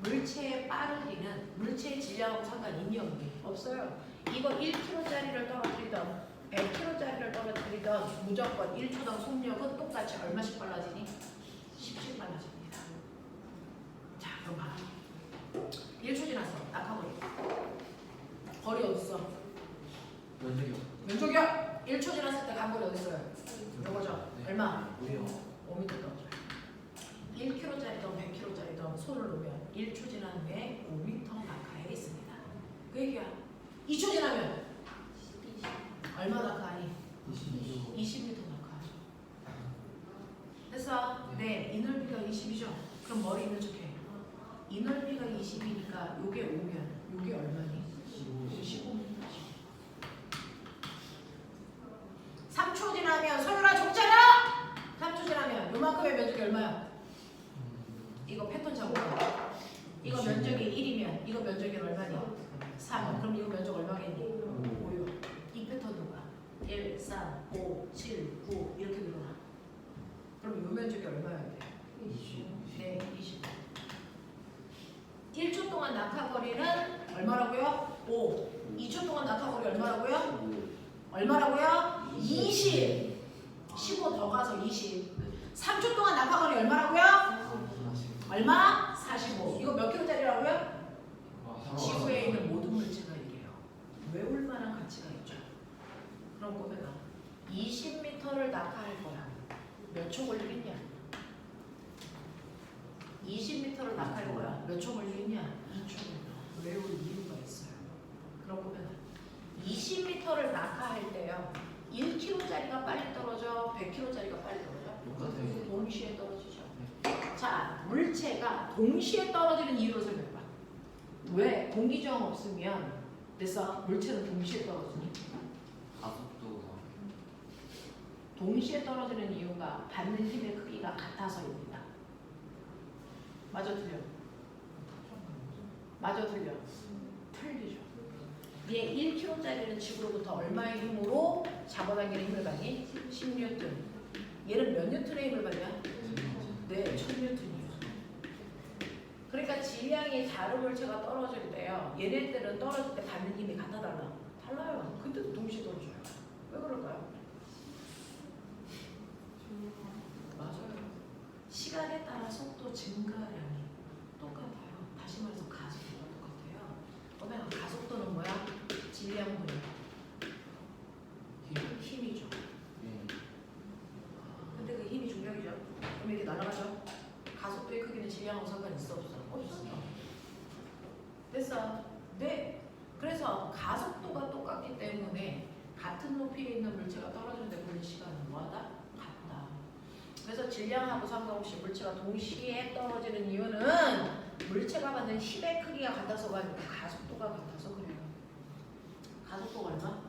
물체의 빠르기는 물체의 질량하고 상관이 있니 없니? 없어요. 이거 1km짜리를 떨어뜨리던 100km짜리를 떨어뜨리던 무조건 1초당 속력은 똑같이 얼마씩 빨라지니? 10씩 빨라집니다. 자, 그럼 봐. 1초 지났어. 낙하거리. 거리 어딨어? 왼쪽이요. 1초 지났을 때 간거리 어딨어요? 요거죠. 얼마? 5m 떨어져요. 1km짜리든 100km짜리든 손을 놓으면 1초 지난 후에 5m 낙하에 있습니다. 그 얘기야. 2초 지나면 얼마 낙하하니? 20m 낙하하죠. 됐어? 네, 이 넓이가 20이죠. 그럼 머리 있는 척해. 이 넓이가 20이니까 요게 5면 요게 얼마니? 15m. 3초 지나면 소율아 족자라! 3초 지나면 요만큼의 면적이 얼마야? 이거 패턴 잡아봐. 이거 면적이 1이면 이거 면적이 얼마니? 3. 그럼 이거 면적 얼마겠니? 5요. 이 패턴 누가? 1, 3, 5, 7, 9 이렇게 늘어나. 그럼 요 면적이 얼마여야 돼? 20. 네, 20. 1초 동안 낙하거리는 얼마라고요? 5. 2초 동안 낙하거리 얼마라고요? 얼마라고요? 20. 15 더 가서 20. 3초 동안 낙하거리 얼마라고요? 얼마? 45. 이거 몇 킬로짜리라고요? 지구에 있는 모든 물체가 이래요. 외울 만한 가치가 있죠. 그럼 보면 20m를 낙하할 거야. 몇 초 걸리겠냐? 20m를 낙하할 거야. 몇 초 걸리겠냐? 2초 걸려. 외울 이유가 있어요. 그럼 보면 20m를 낙하할 때요. 1km짜리가 빨리 떨어져, 100km짜리가 빨리 떨어져? 똑같아요. 동시에 떨어지죠. 자, 물체가 동시에 떨어지는 이유를 설명해봐. 왜? 공기저항 없으면 됐어? 물체는 동시에 떨어지니? 가속도가 동시에 떨어지는 이유가 받는 힘의 크기가 같아서입니다. 맞아 틀려? 맞아 틀려? 틀리죠. 얘 1kg짜리는 지구로부터 얼마의 힘으로 잡아당기는 힘을 받니? 10뉴턴. 얘는 몇 뉴턴의 힘을 받냐? 네, 1000뉴턴이에요. 그러니까 질량이 다른 물체가 떨어질 때요. 얘네들은 떨어질 때 받는 힘이 같아 달라? 달라요. 근데도 동시에 떨어져요. 왜 그럴까요? 맞아요. 시간에 따라 속도 증가량이 똑같아요. 다시 말해서 가속도가 똑같아요. 그러면 가속도는 뭐야? 질량분의 힘이죠. 근데 그 힘이 중력이죠. 그럼 이렇게 날아가죠. 가속도의 크기는 질량하고 상관 있어 없어? 없어요. 됐어. 네. 그래서 가속도가 똑같기 때문에 같은 높이에 있는 물체가 떨어지는데 걸린 시간은 뭐하다? 같다. 그래서 질량하고 상관없이 물체가 동시에 떨어지는 이유는 물체가 받는 힘의 크기가 같아서가 아니고 가속도가 같아서 그래요. 가속도가 얼마?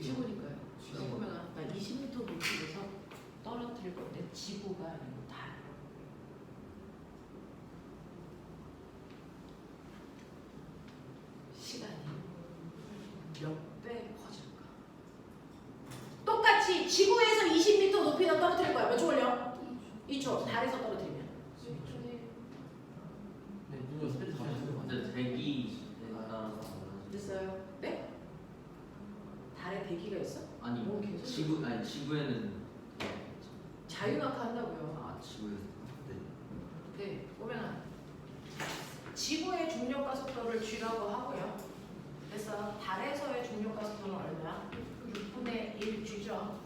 15니까요. 그러면 나 20m 높이에서 떨어뜨릴 건데 지구가 아니고 달. 시간이 몇 배 커질까? 똑같이 지구에서 20m 높이에서 떨어뜨릴 거야. 몇 초 걸려? 2초. 달에서 떨어뜨리면. 네, 누가 스피드 가시는 거 근데 대기에 따라서 됐어요? 네? 달에 대기가 있어? 아니 뭐 계속 지구에는 자유낙하 한다고요. 아 지구에서 네, 보면 지구의 중력과 속도를 G라고 하고요. 그래서 달에서의 중력과 속도는 얼마야? 6분의 1 G죠.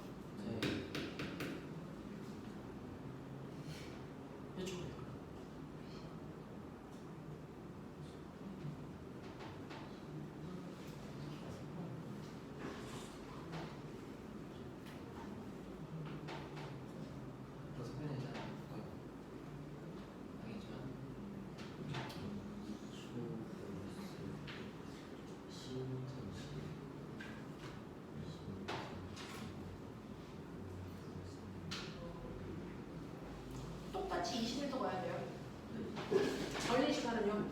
네. 몇 초? 더 스피드잖아. 알겠지만 똑같이 20m 가야 돼요. 걸린 시간은요?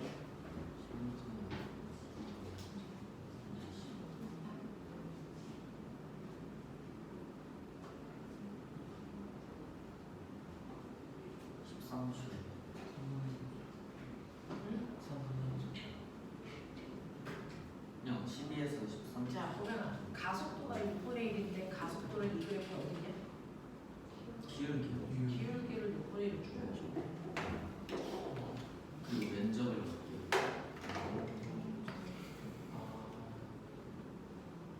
그냥 12에서 13. 자, 보면 가속도가 6분의 1인데 가속도를 이 그래프 어디냐? 기울기요. 기울기를 6분의 1로 줄여줘. 그리고 면적을 볼게요.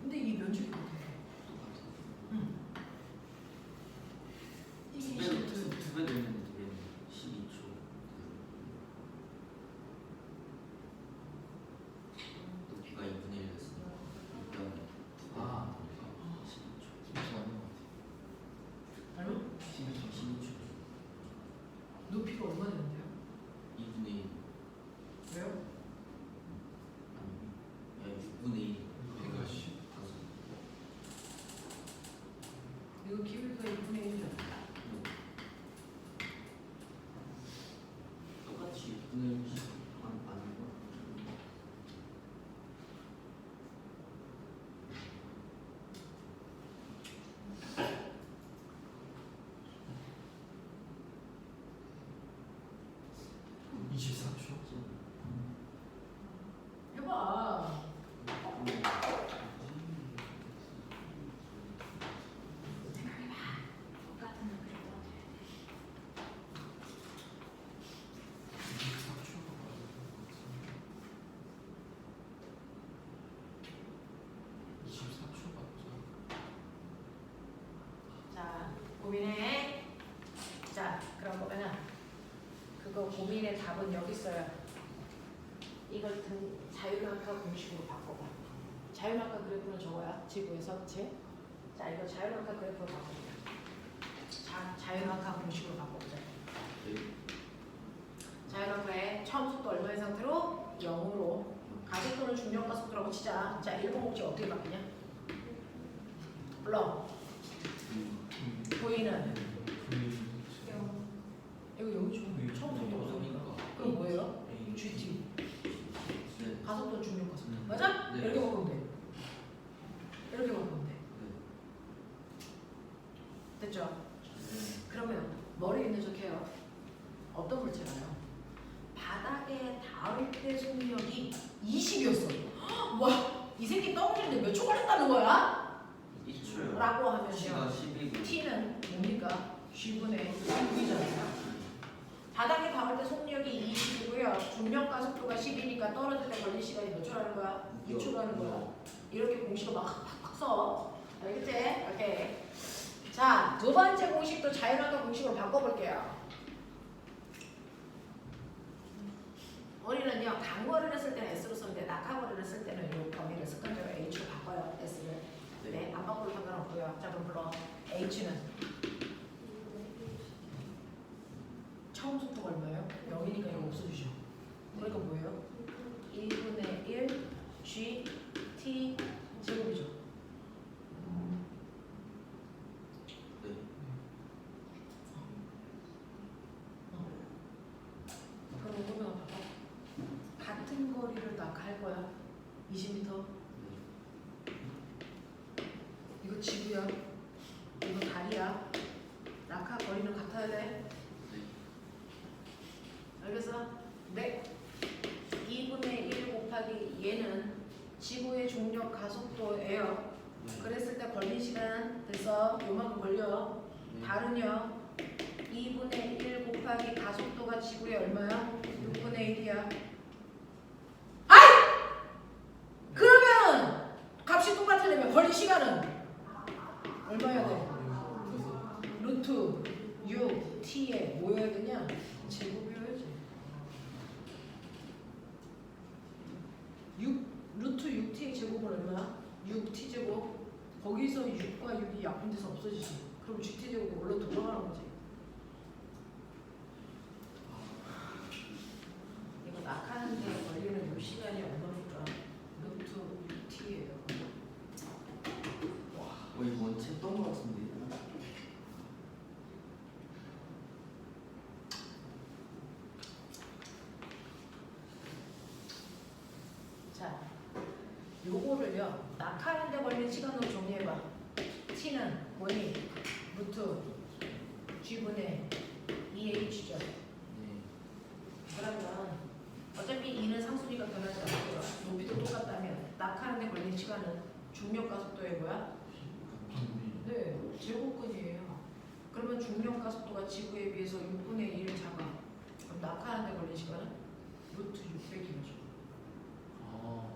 근데 이 면적이 어떻게 돼? 이게 20m. 두배 되면 되게 12초. 높이가 2분의 1 됐으니까 아. 12초. 진짜 맞는 것 같아. 얼마? 12초. 높이가 얼마 되는데요? 2분의 1. 왜요? 아니, 야 6분의 1. 그러니까 씨. 이거 기울기가 6분의 1이죠. 똑같이 6분의 1씩 한 반인 거. 음. 24초. 해봐. 똑같은 높이를 떨어뜨려야 돼. 24초가 맞는 것 같아. 24초 맞죠? 자, 고민해. 자, 그럼 보면은 그거 고민의 답은 여기 있어요. 이걸 자유낙하 공식으로 바꿔봐. 자유낙하 그래프는 저거야. 지구에서 제. 자 이거 자유낙하 그래프로 바꿔보자. 자 자유낙하 공식으로 바꿔보자. 자유낙하의 처음 속도 얼마의 상태로? 0으로. 가속도는 중력과 속도라고 치자. 자 1번 공식 어떻게 바뀌냐? 불러. 보이는 이거 여기 좀 처음 속도가 그러니까. 그럼 뭐예요? GT. 가속도 중력 가속도. 맞아? 네. 이렇게 바꾸면 돼. 이렇게 바꾸면 돼. 됐죠? 그러면 머리에 있는 척해요. 어떤 물체가요? 바닥에 닿을 때 속력이 20이었어. 와, 이 새끼 떨어지는데 몇 초 걸렸다는 거야? 2초요. 라고 하면요. 시간 12분. T는 뭡니까? G분의 6이잖아요. 바닥에 닿을 때 속력이 20이고요. 중력 가속도가 10이니까 떨어질 때 걸린 시간이 몇 초라는 거야? 2초라는 거야. 이렇게 공식을 막 써. 알겠지? 오케이. 자, 두 번째 공식도 자유낙하 공식으로 바꿔볼게요. 우리는요, 강거리를 쓸 때는 S로 쓰는데 낙하거리를 쓸 때는 이 범위를 습관적으로 H로 바꿔요. S를. 네, 안 바꿔도 상관없고요. 자, 그럼 불러. H는 처음 속도가 얼마예요? 0이니까 이거 없어지죠. 그러니까 뭐예요? 1분의 1 G T 제곱이죠. 네. 그럼 이거면 같은 거리를 낙하할 거야. 20m. 이거 지구야. 이거 달이야. 낙하 거리는 같아야 돼. 알겠어? 네. 2분의 1 곱하기 얘는 지구의 중력 가속도예요. 그랬을 때 걸린 시간 됐어. 요만큼 걸려. 달은요. 2분의 1 곱하기 가속도가 지구의 얼마야? 6분의 1이야. 아이! 그러면 값이 똑같으려면 걸린 시간은 얼마야 돼? 루트 6t에 뭐여야 되냐? 제곱이어야지. 6 루트 6t의 제곱은 얼마야? 6t 제곱. 거기서 6과 6이 약분돼서 없어지지. 그럼 GT 제곱이 원래 돌아가는 거지. 이거 낙하는데 걸리는 요 시간이 얼마니까? 루트 6t예요. 이거 원체 했던 것 같은데. 자, 요거를요 낙하하는데 걸리는 시간으로 정리해봐. t는 뭐니? 루트 g분의 2h죠. 네. 그러면 어차피 2는 상수니까 변하지 않고요. 높이도 똑같다면 낙하하는데 걸린 시간은 중력 가속도의 뭐야? 네, 제곱근이에요. 그러면 중력 가속도가 지구에 비해서 6분의 1 작아. 그럼 낙하하는데 걸린 시간은 루트 600이죠. 아.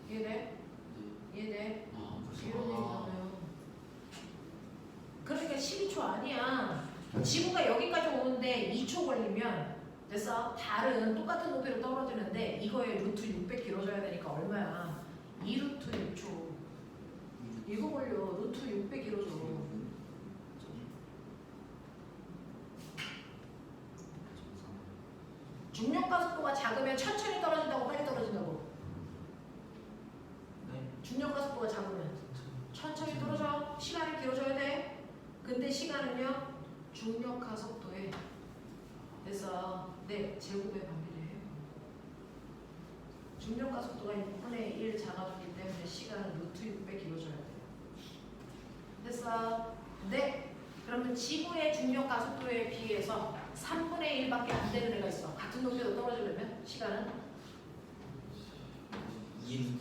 이해돼? 네. 이해돼? 아, 이런 얘기잖아요. 그러니까 12초 아니야. 지구가 여기까지 오는데 2초 걸리면 됐어? 달은 똑같은 높이로 떨어지는데 이거에 루트 600 길어져야 되니까 얼마야? 2루트 6초. 이거 걸려. 루트 600 길어져. 중력 가속도가 작으면 천천히 떨어진다고 빨리 떨어진다고? 네. 중력 가속도가 작으면 천천히 떨어져. 시간이 길어져야 돼. 근데 시간은요 중력 가속도에 그래서 네 제곱에 반비례해요. 중력 가속도가 6분의 1 작아졌기 때문에 시간은 루트 600 길어져야 돼요. 됐어? 네. 그러면 지구의 중력 가속도에 비해서 3분의 1밖에 안 되는 애가 있어. 같은 높이로 떨어지려면 시간은 2루트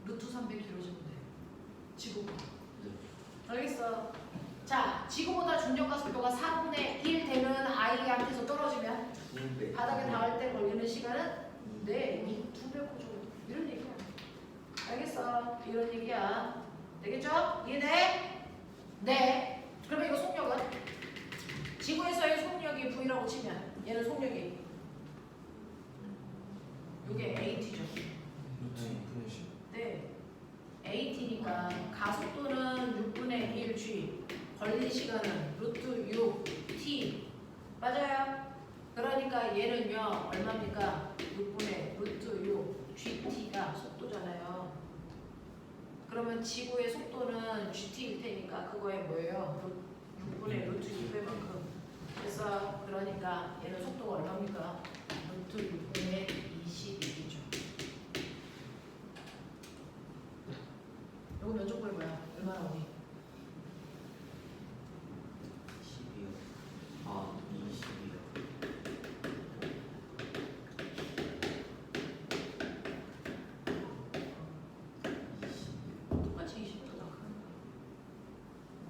루트 300 길어지면 돼. 지구가. 네. 알겠어. 자, 지구보다 중력 가속도가 4분의 1 되는 아이한테서 떨어지면 바닥에 닿을 때 걸리는 시간은 네, 200호 정도. 이런 얘기야. 알겠어. 이런 얘기야. 되겠죠? 이해돼? 네. 그러면 이거 속력은? 지구에서의 속력이 V라고 치면 얘는 속력이 이게 AT죠. 루트 2분의 10. 네. AT니까 가속도는 6분의 1 G, 걸린 시간은 루트 6 T. 맞아요? 그러니까 얘는요 얼마입니까? 6분의 루트 6 GT가 속도잖아요. 그러면 지구의 속도는 GT일 테니까 그거에 뭐예요? 6분의 루트 6의 만큼. 그래서 그러니까 얘는 속도가 얼마입니까? 루트 6분의 21이죠. 요거 면적 구해 뭐야? 얼마나 오니? 12요. 아, 20이요. 똑같이 20보다 큰 거.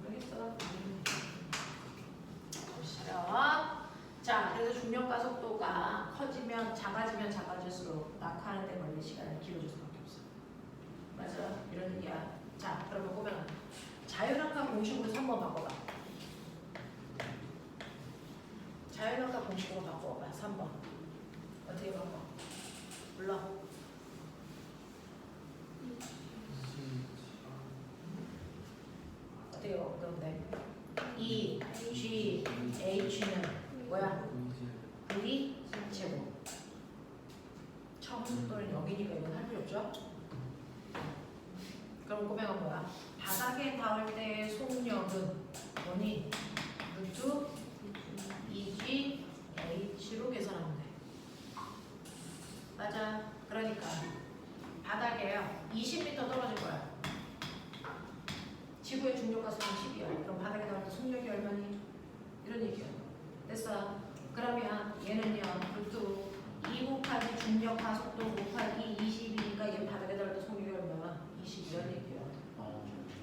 모르겠어. 보시죠. 자, 그래서 중력과 속도가 커지면 작아질수록 낙하하는 데 걸린 시간이 길어질 수밖에 없어. 맞아? 이런 얘기야. 자, 그러면 보면 자연학과 공식으로 3번 바꿔봐. 자연학과 공식으로 바꿔봐. 3번. 어떻게 바꿔? 몰라. 어떻게 바꾸면 돼? E, G, H는 뭐야? V 제곱. 처음 속도는 0이니까 이건 할 필요 없죠? 그럼 꼬매가 뭐야? 바닥에 닿을 때의 속력은 뭐니? 루트 2G H로 계산하면 돼. 맞아. 그러니까 바닥에요 20m 떨어질 거야. 지구의 중력 가속은 10이야. 그럼 바닥에 닿을 때 속력이 얼마니? 이런 얘기야. 됐어. 그러면 얘는요 루트 2 곱하기 중력 가속도 곱하기 20이니까 얘 바닥에 닿을 때 속력이 얼마나? 20이란 얘기야.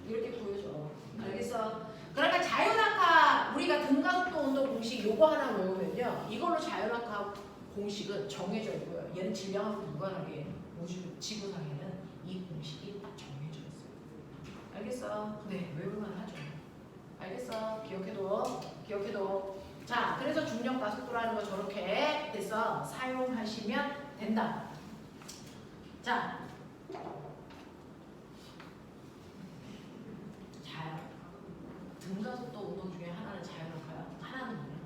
이렇게 보여줘. 알겠어? 그러니까 자연학과 우리가 등가속도 운동 공식 요거 하나 외우면요 이걸로 자연학과 공식은 정해져 있고요. 얘는 질량하고 무관하게 우주 지구상에는 이 공식이 딱 정해져 있어요. 알겠어? 네, 외울만 하죠. 알겠어? 기억해도. 자, 그래서 중력 가속도라는 거 저렇게 돼서 사용하시면 된다. 자, 등가속도 운동 중에 하나는 자연학과야. 하나는 뭐야?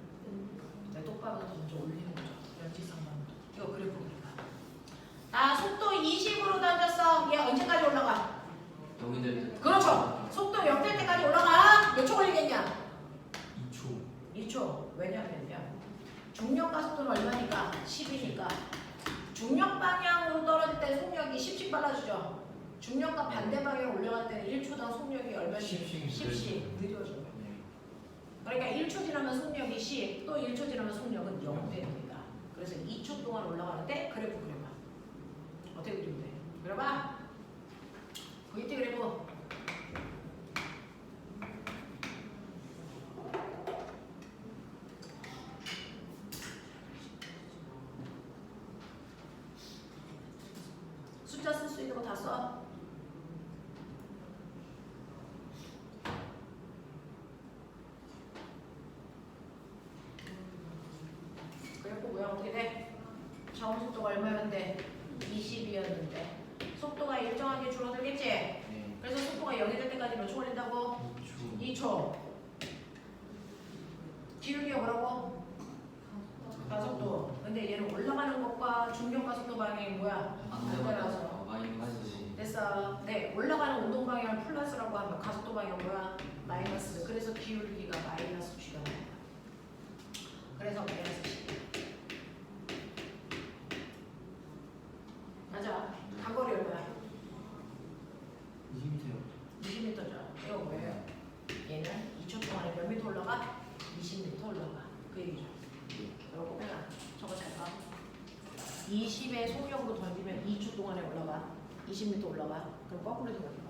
내 똑바로 먼저 올리는 거죠. 연지상반도. 이거 그래프 그릴까? 나 속도 20으로 던졌어. 얘 언제까지 올라가? 여기 될 그렇죠. 속도 0 될 때까지 올라가. 몇 초 걸리겠냐? 2초. 2초. 왜냐면요. 중력 가속도는 얼마니까? 10이니까. 중력 방향으로 떨어질 때 속력이 10씩 빨라지죠. 중력과 반대 방향으로 올라갈 때는 1초당 속력이 얼마씩? 10씩 느려져요. 그러니까 1초 지나면 속력이 10, 또 1초 지나면 속력은 0 됩니다. 그래서 2초 동안 올라가는데 그래프 그려봐. 어떻게 그리면 돼? 그려봐. VT 그래프. 숫자 쓸 수 있는 거 다 써. 그래프 모양 어떻게 돼? 처음 속도가 얼마였는데? 20이었는데 속도가 일정하게 줄어들겠지? 네. 그래서 속도가 0이 될 때까지 몇 초 걸린다고? 2초. 기울기가 뭐라고? 가속도. 근데 얘는 올라가는 것과 중력 가속도 방향이 뭐야? 반대라서 마이너스. 됐어. 네, 올라가는 운동 방향을 플러스라고 하면 가속도 방향 뭐야? 마이너스. 그래서 기울기가 마이너스 G가 나와. 그래서 마이너스 G. 맞아. 간거리 얼마야? 20m요. 20m죠. 이거 뭐예요? 얘는 2초 동안에 몇 미터 올라가? 20m 올라가. 그 얘기죠. 여러분 보면 저거 잘 봐. 20의 속력으로 던지면 2초 동안에 올라가. 20m 올라가. 그럼 거꾸로 생각해봐.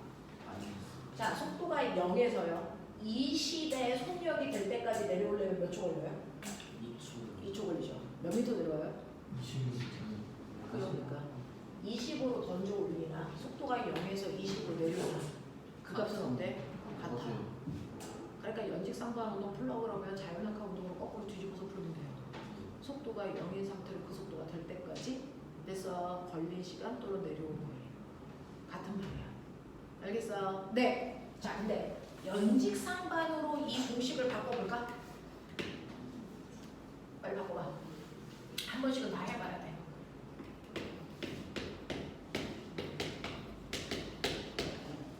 자, 속도가 0에서요. 20의 속력이 될 때까지 내려오려면 몇 초 걸려요? 2초. 2초 걸리죠. 몇 미터 내려와요? 20m. 그러니까 20으로 던져 올리나 속도가 0에서 20으로 내려오나 그 값은 어때? 같아. 그러니까 연직상반 운동 풀려고 그러면 자연학과 운동을 거꾸로 뒤집어서 풀면 돼요. 속도가 0인 상태로 그 속도가 될 때까지 그래서 걸린 시간도로 내려오는 거예요. 같은 말이야. 알겠어요? 네. 자, 근데 연직상반으로 이 공식을 바꿔볼까? 빨리 바꿔봐. 한 번씩은 다 해봐야 돼.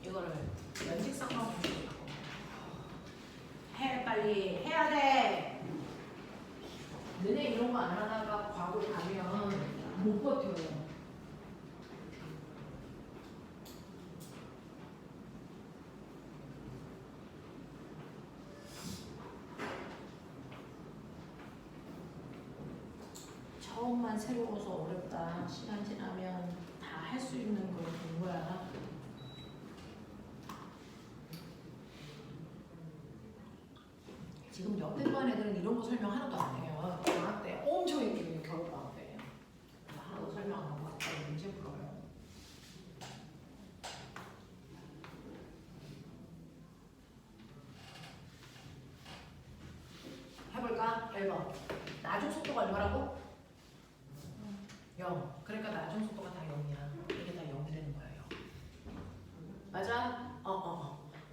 이거를 연직상반 공식으로 바꿔. 해, 빨리 해야 돼. 너네 이런 거 안 하다가 과거로 가면 못 버텨요. 처음만 새로워서 어렵다. 시간 지나면 다 할 수 있는 걸 본 거야. 지금 옆에 반 애들은 이런 거 설명 하나도 안 해요. 방학 때 엄청 힘들어요. 겨울방학 때. 하나도 설명 안 하고 갑자기 문제 풀어요. 해볼까? 1번. 나중 속도가 얼마라고? 0. 그러니까 나중 속도가 다 0이야. 이게 다 0이 되는 거예요. 맞아?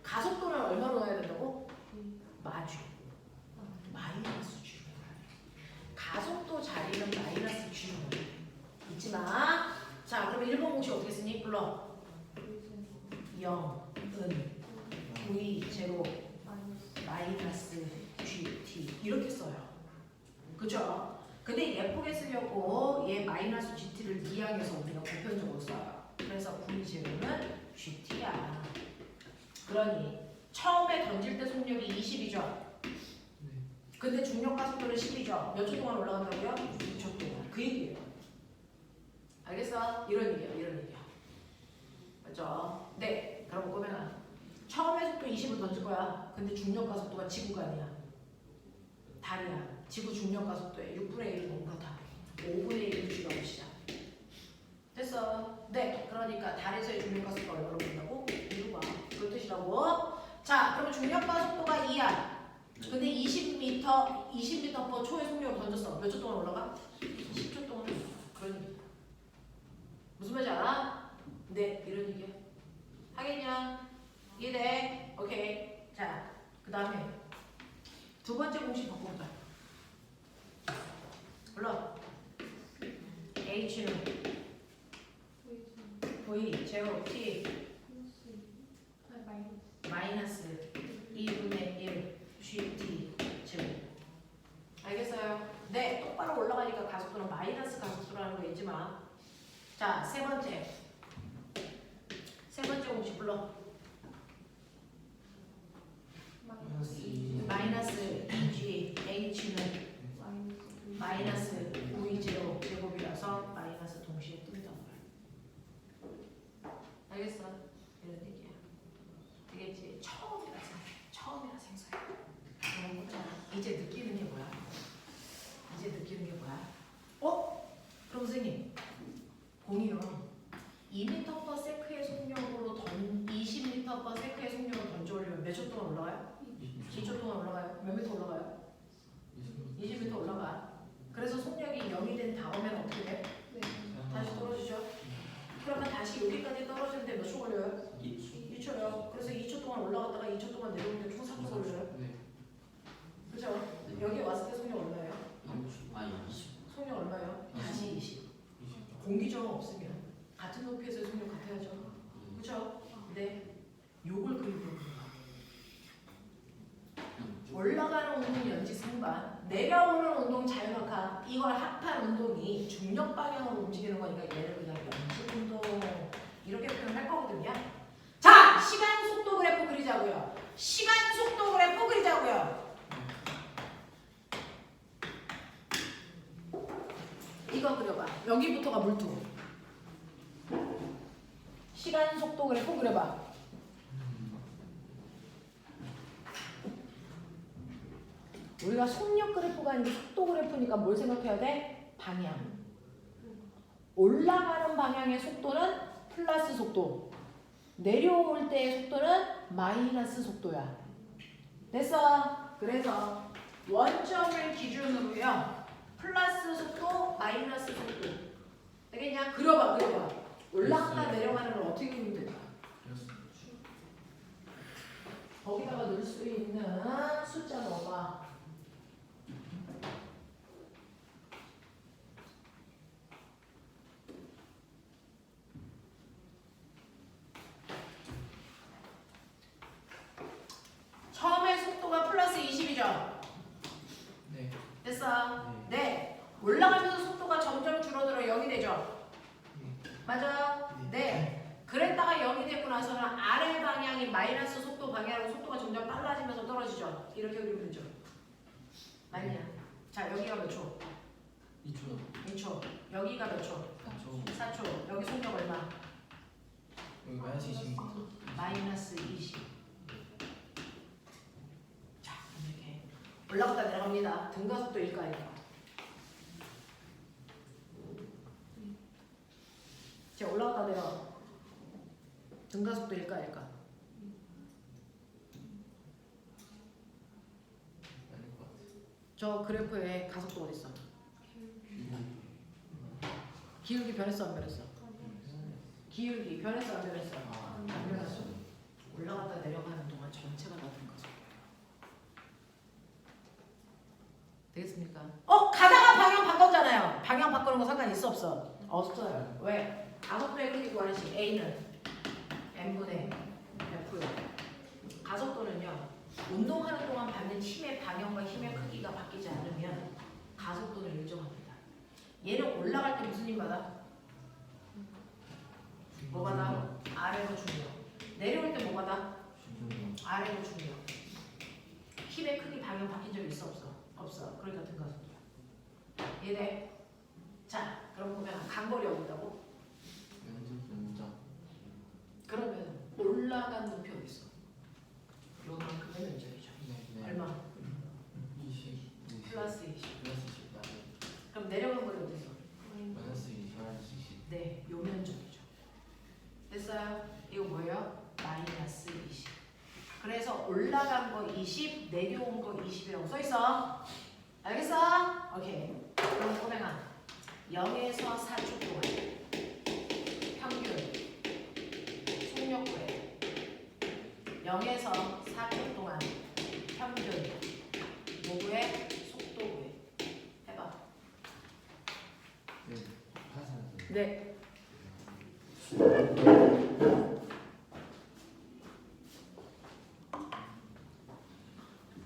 가속도를 얼마로 넣어야 된다고? 마주. 마이너스 G. 가속도 자리는 마이너스 G로 넣어야 돼. 잊지 마. 자, 그럼 1번 공식 어떻게 쓰니? 불러. 0, 은, V, 제로, 마이너스 GT. 이렇게 써요. 그죠? 근데 예쁘게 쓰려고 얘 마이너스 GT를 이항해서 우리가 보편적으로 써요. 그래서 V 제로는 GT야. 그러니 처음에 던질 때 속력이 20이죠. 근데 중력 가속도는 10이죠. 몇 초 동안 올라간다고요? 6초 동안. 그 얘기예요. 알겠어? 이런 얘기야. 맞죠? 네. 그럼 꼬매나. 처음에 속도 20을 던질 거야. 근데 중력 가속도가 지구가 아니야. 달이야. 지구 중력 가속도에 6분의 1을 넘거다. 5분의 1을 줄여봅시다. 됐어. 네. 그러니까 달에서의 중력 가속도가 얼마로 본다고? 이루가. 그 뜻이라고. 자, 그러면 중력 가속도가 2야. 근데 20m/초의 속력을 던졌어. 몇 초 동안 올라가? 10초 동안 올라가. 그런 얘기. 무슨 말인지 알아? 네, 이런 얘기야. 하겠냐? 이해돼? 오케이. 자, 그 다음에 두 번째 공식 바꿔보자. 불러. H는 V 제곱 T 마이너스 2분의 1 GT 제곱. 알겠어요? 네, 똑바로 올라가니까 가속도는 마이너스 가속도라는 거 잊지 마. 자, 세 번째 공식 불러. 마이너스 2G H는 마이너스 V0 제곱이라서 마이너스 동시에 뜬다. 알겠어? 이런 얘기야. 되겠지? 처음이라 생소해. 이제 느끼는 게 뭐야? 그럼 선생님, 공이요 2m/s의 속력으로 20m/s의 속력을 던져 올리면 몇 초 동안 올라가요? 2초 동안 올라가요? 몇 미터 올라가요? 20m 올라가. 그래서 속력이 0이 된 다음에는 어떻게 돼? 다시 떨어지죠? 그러면 다시 여기까지 떨어지는데 몇 초 걸려요? 2초요. 그래서 2초 동안 올라갔다가 2초 동안 내려오는데 총 3초 걸려요. 그죠? 여기 왔을 때 속력 얼마예요? 20. 속력 얼마예요? 다시 20. 공기저항 없으면 같은 높이에서의 속력 같아야죠. 그죠? 네. 요걸 그리는 거예요. 올라가는 운동 연직 상반, 내려오는 운동 자유낙하, 이걸 합한 운동이 중력 방향으로 움직이는 거니까 얘를 그냥 연직 운동 이렇게 표현할 거거든요. 자, 시간 속도 그래프 그리자고요. 이거 그려봐. 여기부터가 물투. 시간 속도 그래프 그려봐. 우리가 속력 그래프가 아니고 속도 그래프니까 뭘 생각해야 돼? 방향. 올라가는 방향의 속도는 플러스 속도. 내려올 때의 속도는 마이너스 속도야. 됐어? 그래서 원점을 기준으로요. 플러스 속도, 마이너스 속도. 되겠냐? 그려봐. 올라갔다 내려가는 걸 어떻게 그리면 될까? 거기다가 넣을 수 있는 숫자 넣어봐. 처음에 속도가 플러스 20이죠? 네. 됐어? 네. 올라가면서 속도가 점점 줄어들어 0이 되죠? 맞아? 네. 그랬다가 0이 되고 나서는 아래 방향이 마이너스 속도 방향으로 속도가 점점 빨라지면서 떨어지죠? 이렇게 그리면 되죠? 맞냐? 자, 여기가 몇 초? 2초. 2초. 여기가 몇 초? 4초. 4초. 여기 속력 얼마? 여기 마이너스 20m. 마이너스 20. 자, 이렇게 올라갔다 내려갑니다. 등가속도 일까일까? 자, 올라갔다 내려가. 등가속도 일까일까? 아닐 것 같아. 저 그래프에 가속도 어디 있어? 기울기 변했어 안 변했어? 기울기 변했어 안 변했어? 안 변했어. 올라갔다 내려가는 동안 전체가 다 등가속도. 되겠습니까? 가다가 방향 바꿨잖아요. 방향 바꾸는 거 상관 있어 없어? 없어요. 왜? 가속도의 크기 구하는 식 A는 n분의 F요. 가속도는요. 운동하는 동안 받는 힘의 방향과 힘의 크기가 바뀌지 않으면 가속도는 일정합니다. 얘는 올라갈 때 무슨 힘 받아? 뭐 받아? 아래로 중력. 내려올 때 뭐 받아? 아래로 중력. 힘의 크기 방향 바뀐 적 있어 없어? 없어. 그러니까 등가속도. 이해돼? 자, 그럼 보면 간거리 어디다고? 그러면 올라간 높이 어디 있어? 요만큼의 면적이죠. 얼마? 20. 플러스 20. 플러스 20. 그럼 내려간 거리 어디 있어? 마이너스 20. 마이너스 20. 네, 요 면적이죠. 됐어요? 이거 뭐예요? 마이너스 20. 그래서 올라간 거 20, 내려온 거 20이라고 써 있어. 알겠어? 오케이. 그럼 꼬맹아, 0에서 4초 동안 평균 속력 구해. 0에서 4초 동안 평균 뭐 구해? 속도 구해. 해봐. 네. 화산. 네.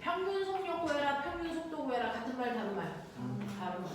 평균 속력 구해라, 평균 속도 구해라. 같은 말, 다른 말? 다른 말.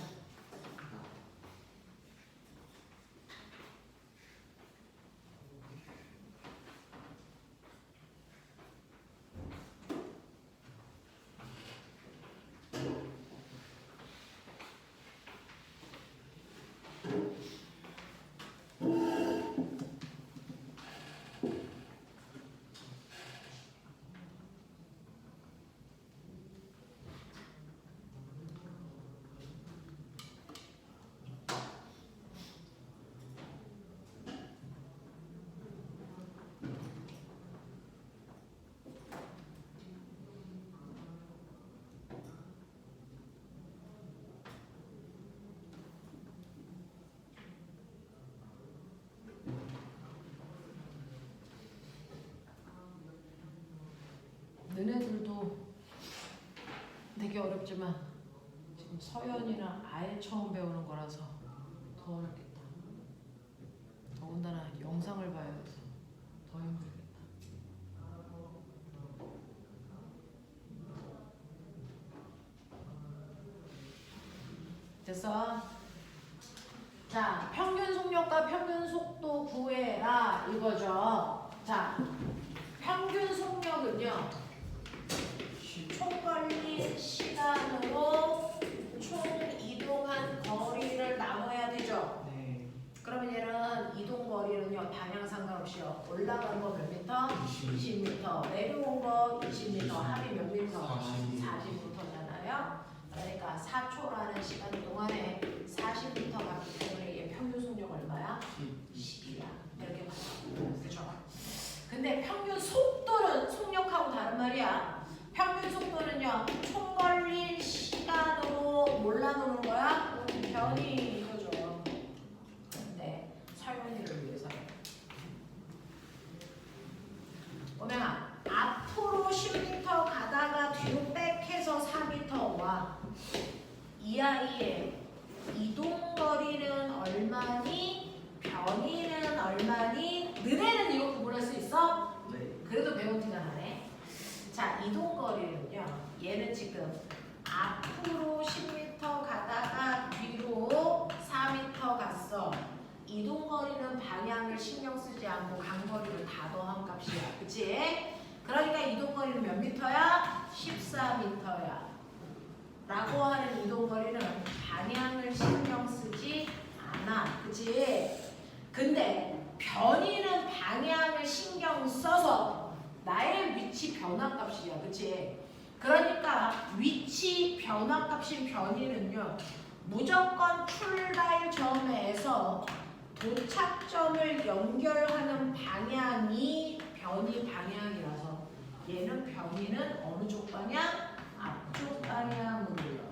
너네들도 되게 어렵지만 지금 서연이랑 아예 처음 배우는 거라서 더 어렵겠다. 더군다나 영상을 봐야 돼서 더 힘들겠다. 됐어? 자, 평균 속력과 평균 속도 구해라 이거죠. 자, 평균 속력은요. 총 걸린 시간으로 총 이동한 거리를 나눠야 되죠. 네. 그러면 얘는 이동 거리는요. 방향 상관없이요. 올라간 거 몇 미터? 20m. 내려온 거 20m. 합이 몇 미터? 40m잖아요. 그러니까 4초라는 시간 동안에 40m 갔기 때문에 얘 평균 속력 얼마야? 10이야. 이렇게 봐요. 그렇죠? 근데 평균 속도는 속력하고 다른 말이야. 평균 속도는요. 총 걸린 시간으로 몰라 놓는 거야? 변이 이거죠. 이 아이의 이동거리는 얼마니? 변이는 얼마니? 너네는 이거 구분할 수 있어? 네. 그래도 배운 티가 나네. 자, 이동거리는요. 얘는 지금 앞으로 10m 가다가 뒤로 4m 갔어. 이동거리는 방향을 신경 쓰지 않고 간거리를 다 더한 값이야. 그치? 그러니까 이동거리는 몇 미터야? 14m야. 라고 하는 이동거리는 방향을 신경 쓰지 않아. 그치? 근데 변이는 방향을 신경 써서 나의 위치 변화값이야. 그치? 그러니까 위치 변화값인 변이는요. 무조건 출발점에서 도착점을 연결하는 방향이 변이 방향이라서 얘는 변이는 어느 쪽 방향? 앞쪽 방향으로요.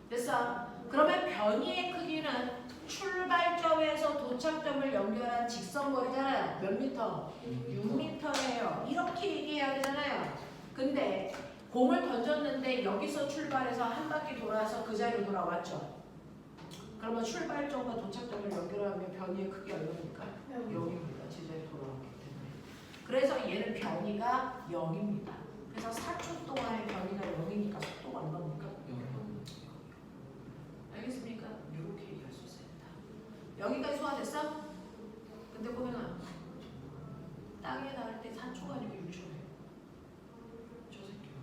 됐어? 그러면 변이의 크기는 출발점에서 도착점을 연결한 직선거리잖아요. 몇 미터? 6m예요. 이렇게 얘기해야 되잖아요. 근데 공을 던졌는데 여기서 출발해서 한 바퀴 돌아서 그 자리로 돌아왔죠. 그러면 출발점과 도착점을 연결하면 변이의 크기가 얼마입니까? 0입니다. 제자리 돌아왔기 때문에. 그래서 얘는 변이가 0입니다. 그래서 4초 동안의 변이가 0이니까 속도가 얼마입니까? 알겠습니까? 이렇게 얘기할 수 있습니다. 여기까지 소화됐어? 근데 보면은 땅에 닿을 때 4초가 아니고 6초예요. 저 새끼야.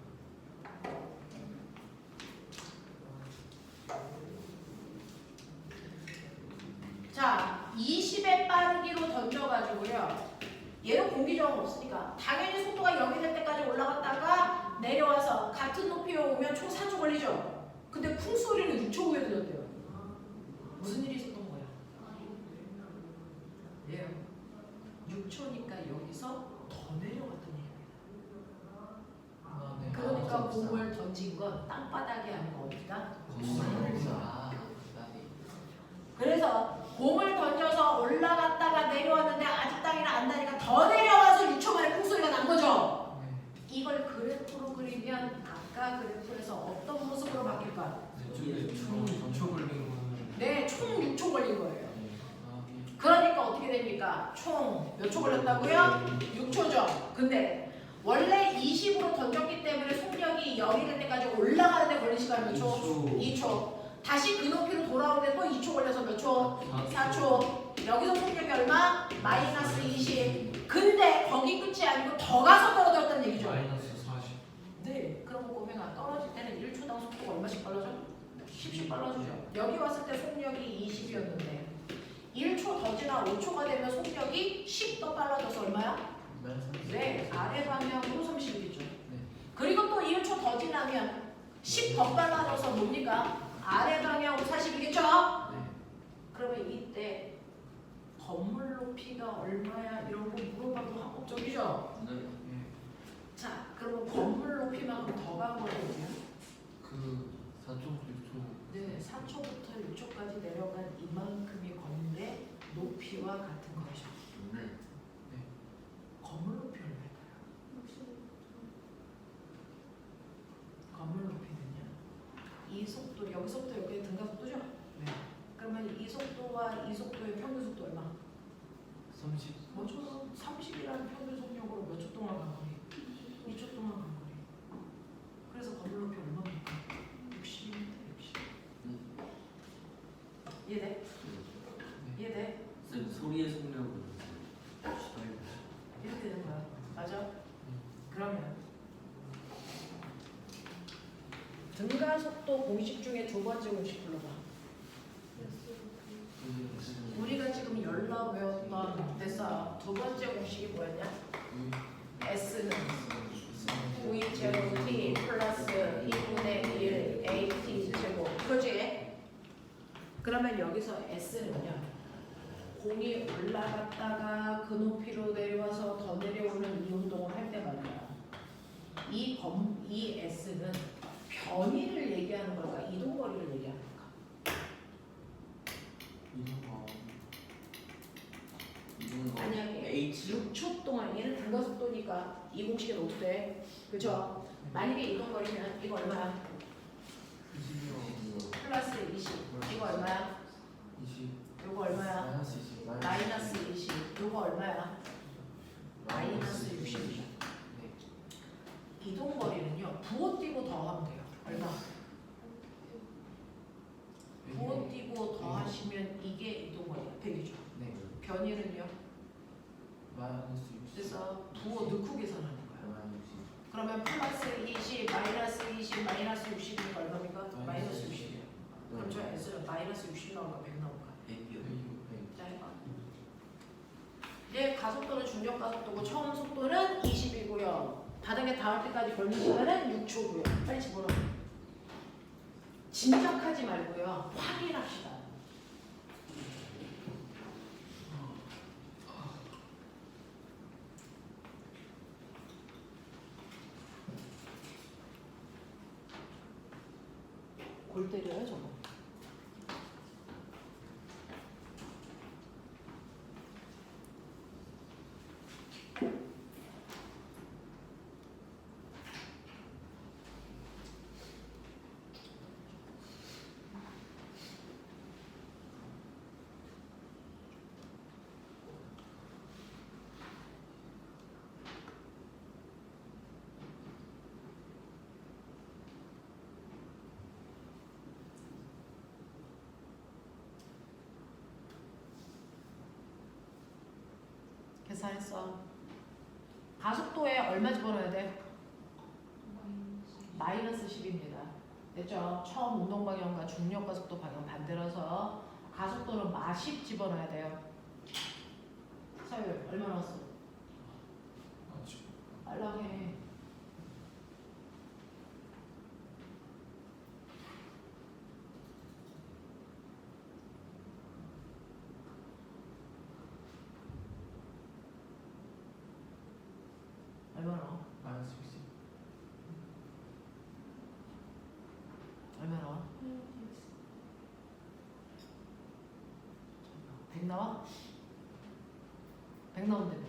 자, 20의 빠르기로 던져가지고요. 얘는 공기 저항 없으니까 당연히 속도가 0이 될 때까지 올라갔다가 내려와서 같은 높이로 오면 총 4초 걸리죠. 근데 풍소리는 6초 후에 들렸대요. 무슨 일이 있었던 거야? 예, 6초니까 여기서 더 내려갔던 얘기입니다. 그러니까 공을 던진 건 땅바닥이 아니고 어디다? 그래서 공을 던져서 올라갔다가 내려왔는데 아직 땅이나 안 닿으니까 더 내려와서 6초 만에 풍소리가 난 거죠. 이걸 그래프로 그리면 아까 그래프에서 어떤 모습으로 바뀔까? 네, 총 6초 걸린 거예요. 그러니까 어떻게 됩니까? 총 몇 초 걸렸다고요? 6초죠. 근데 원래 20으로 던졌기 때문에 속력이 0이 될 때까지 올라가는 데 걸린 시간 몇 초? 2초. 다시 그 높이로 돌아오는데 또 2초 걸려서 몇 초? 4초. 여기서 속력이 얼마? 마이너스 20. 근데 거기 끝이 아니고 더 가서 떨어졌다는 얘기죠. 네, 그런 거 보면 떨어질 때는 1초당 속도가 얼마씩 빨라져? 10씩 빨라지죠. 여기 왔을 때 속력이 20이었는데 1초 더 지나 5초가 되면 속력이 10 더 빨라져서 얼마야? 네, 아래 방향으로 30이죠. 그리고 또 1초 더 지나면 10 더 빨라져서 뭡니까? 아래 방향으로 40이겠죠? 그러면 이때 건물 높이가 얼마야? 이런 거 물어봐도 합법적이죠? 자, 그러면 건물 높이만큼 더 간 거거든요. 그 4.6초. 네, 4초부터 6초까지 내려간 이만큼의 건물의 높이와 같은 것이죠. 건물 높이 얼마일까요? 건물 높이는요. 이 속도, 여기서부터 여기의 등가 속도죠? 네. 그러면 이 속도와 이 속도의 평균 속도 얼마? 30. 뭐죠? 30이라는 평균 속력으로 몇 초 동안 간 거리? 2초 동안 간 거리. 그래서 건물 높이 얼마입니까? 60m, 60. 이해돼? 이해돼? 쌤 소리의 속력은 이렇게 되는 거야. 맞아? 그러면 등가 속도 공식 중에 두 번째 공식 불러봐. 우리가 지금 열로 배웠던 됐어. 두 번째 공식이 뭐였냐? S는 V 제곱 T 플러스 2분의 1 AT 제곱. 그렇지? 그러면 여기서 S는요. 공이 올라갔다가 그 높이로 내려와서 더 내려오는 이 운동을 할 때 말이야. 이 S는 변이를 얘기하는 걸까? 이동거리를 얘기하는 걸까? 만약에 H 6초 동안 얘는 등가 속도니까 이 공식에 놓대. 그죠? 만약에 이동거리면 이거 얼마야? 20이요. 플러스 20. 이거 얼마야? 20. 이거 얼마야? 마이너스 20. 마이너스 20. 이거 얼마야? 마이너스 60. 네. 이동거리는요. 부호 띄고 더하면 돼요. 얼마? 부호 띄고 더하시면 이게 이동거리야. 100이죠. 네. 변이는요. 마이너스 60. 그래서 부호 넣고 계산하는 거예요. 마이너스 60. 그러면 플러스 20, 마이너스 20, 마이너스 60이니까 얼마입니까? 마이너스 60이에요. 그럼 저 S는 마이너스 60 나올까 100 나올까? 100이요. 100. 자 해봐. 이제 가속도는 중력 가속도고 처음 속도는 20이고요. 바닥에 닿을 때까지 걸리는 시간은 6초고요. 빨리 집어넣어. 짐작하지 말고요. 확인합시다. 골 때려요 저거. 계산했어. 가속도에 얼마 집어넣어야 돼? 마이너스 10입니다. 됐죠? 처음 운동 방향과 중력 가속도 방향 반대라서 가속도는 마10 집어넣어야 돼요. 서율 얼마 넣었어? 빨라 해. 얼마 넣어? 마이너스 60. 얼마 나와? 100 나와? 100 나온다며.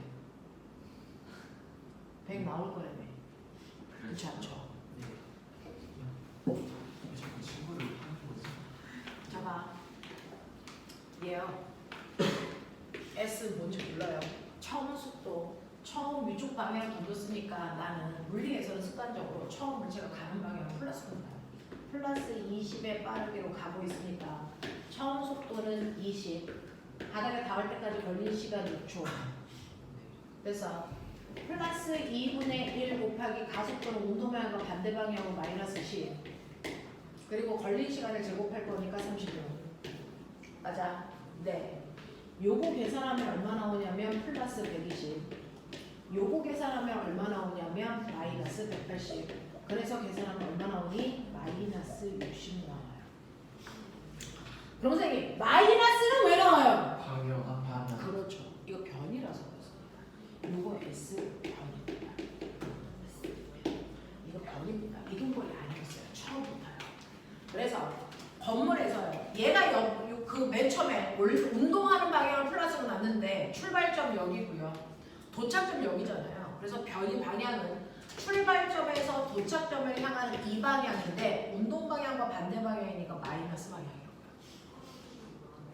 100 나올 거라며. 그렇지 않죠? 네. 자꾸 친구를 하는 거지. 잡아. 얘요. S 뭔지 몰라요. 처음 속도, 처음 위쪽 방향 던졌으니까 나는 물리에서는 습관적으로 처음 물체가 가는 방향은 플러스입니다. 플러스 20의 빠르기로 가고 있으니까 처음 속도는 20. 바닥에 닿을 때까지 걸리는 시간 6초. 그래서 플러스 2분의 1 곱하기 가속도는 운동 방향과 반대 방향으로 마이너스 10. 그리고 걸린 시간을 제곱할 거니까 36. 맞아? 네. 요거 계산하면 얼마 나오냐면 플러스 120. 요거 계산하면 얼마 나오냐면 마이너스 180. 그래서 계산하면 얼마 나오니? 마이너스 60 나와요. 그럼 선생님 마이너스는 왜 나와요? 방향. 그렇죠. 이거 변이라서 그렇습니다. 요거 S 변입니다. 이거 변입니다. 이동거리 아니었어요. 처음부터요. 그래서 건물에서요. 얘가 그 맨 처음에 운동하는 방향을 플러스로 놨는데 출발점 여기고요. 도착점 여기잖아요. 그래서 변이 방향은 출발점에서 도착점을 향하는 이 방향인데 운동 방향과 반대 방향이니까 마이너스 방향이라고요.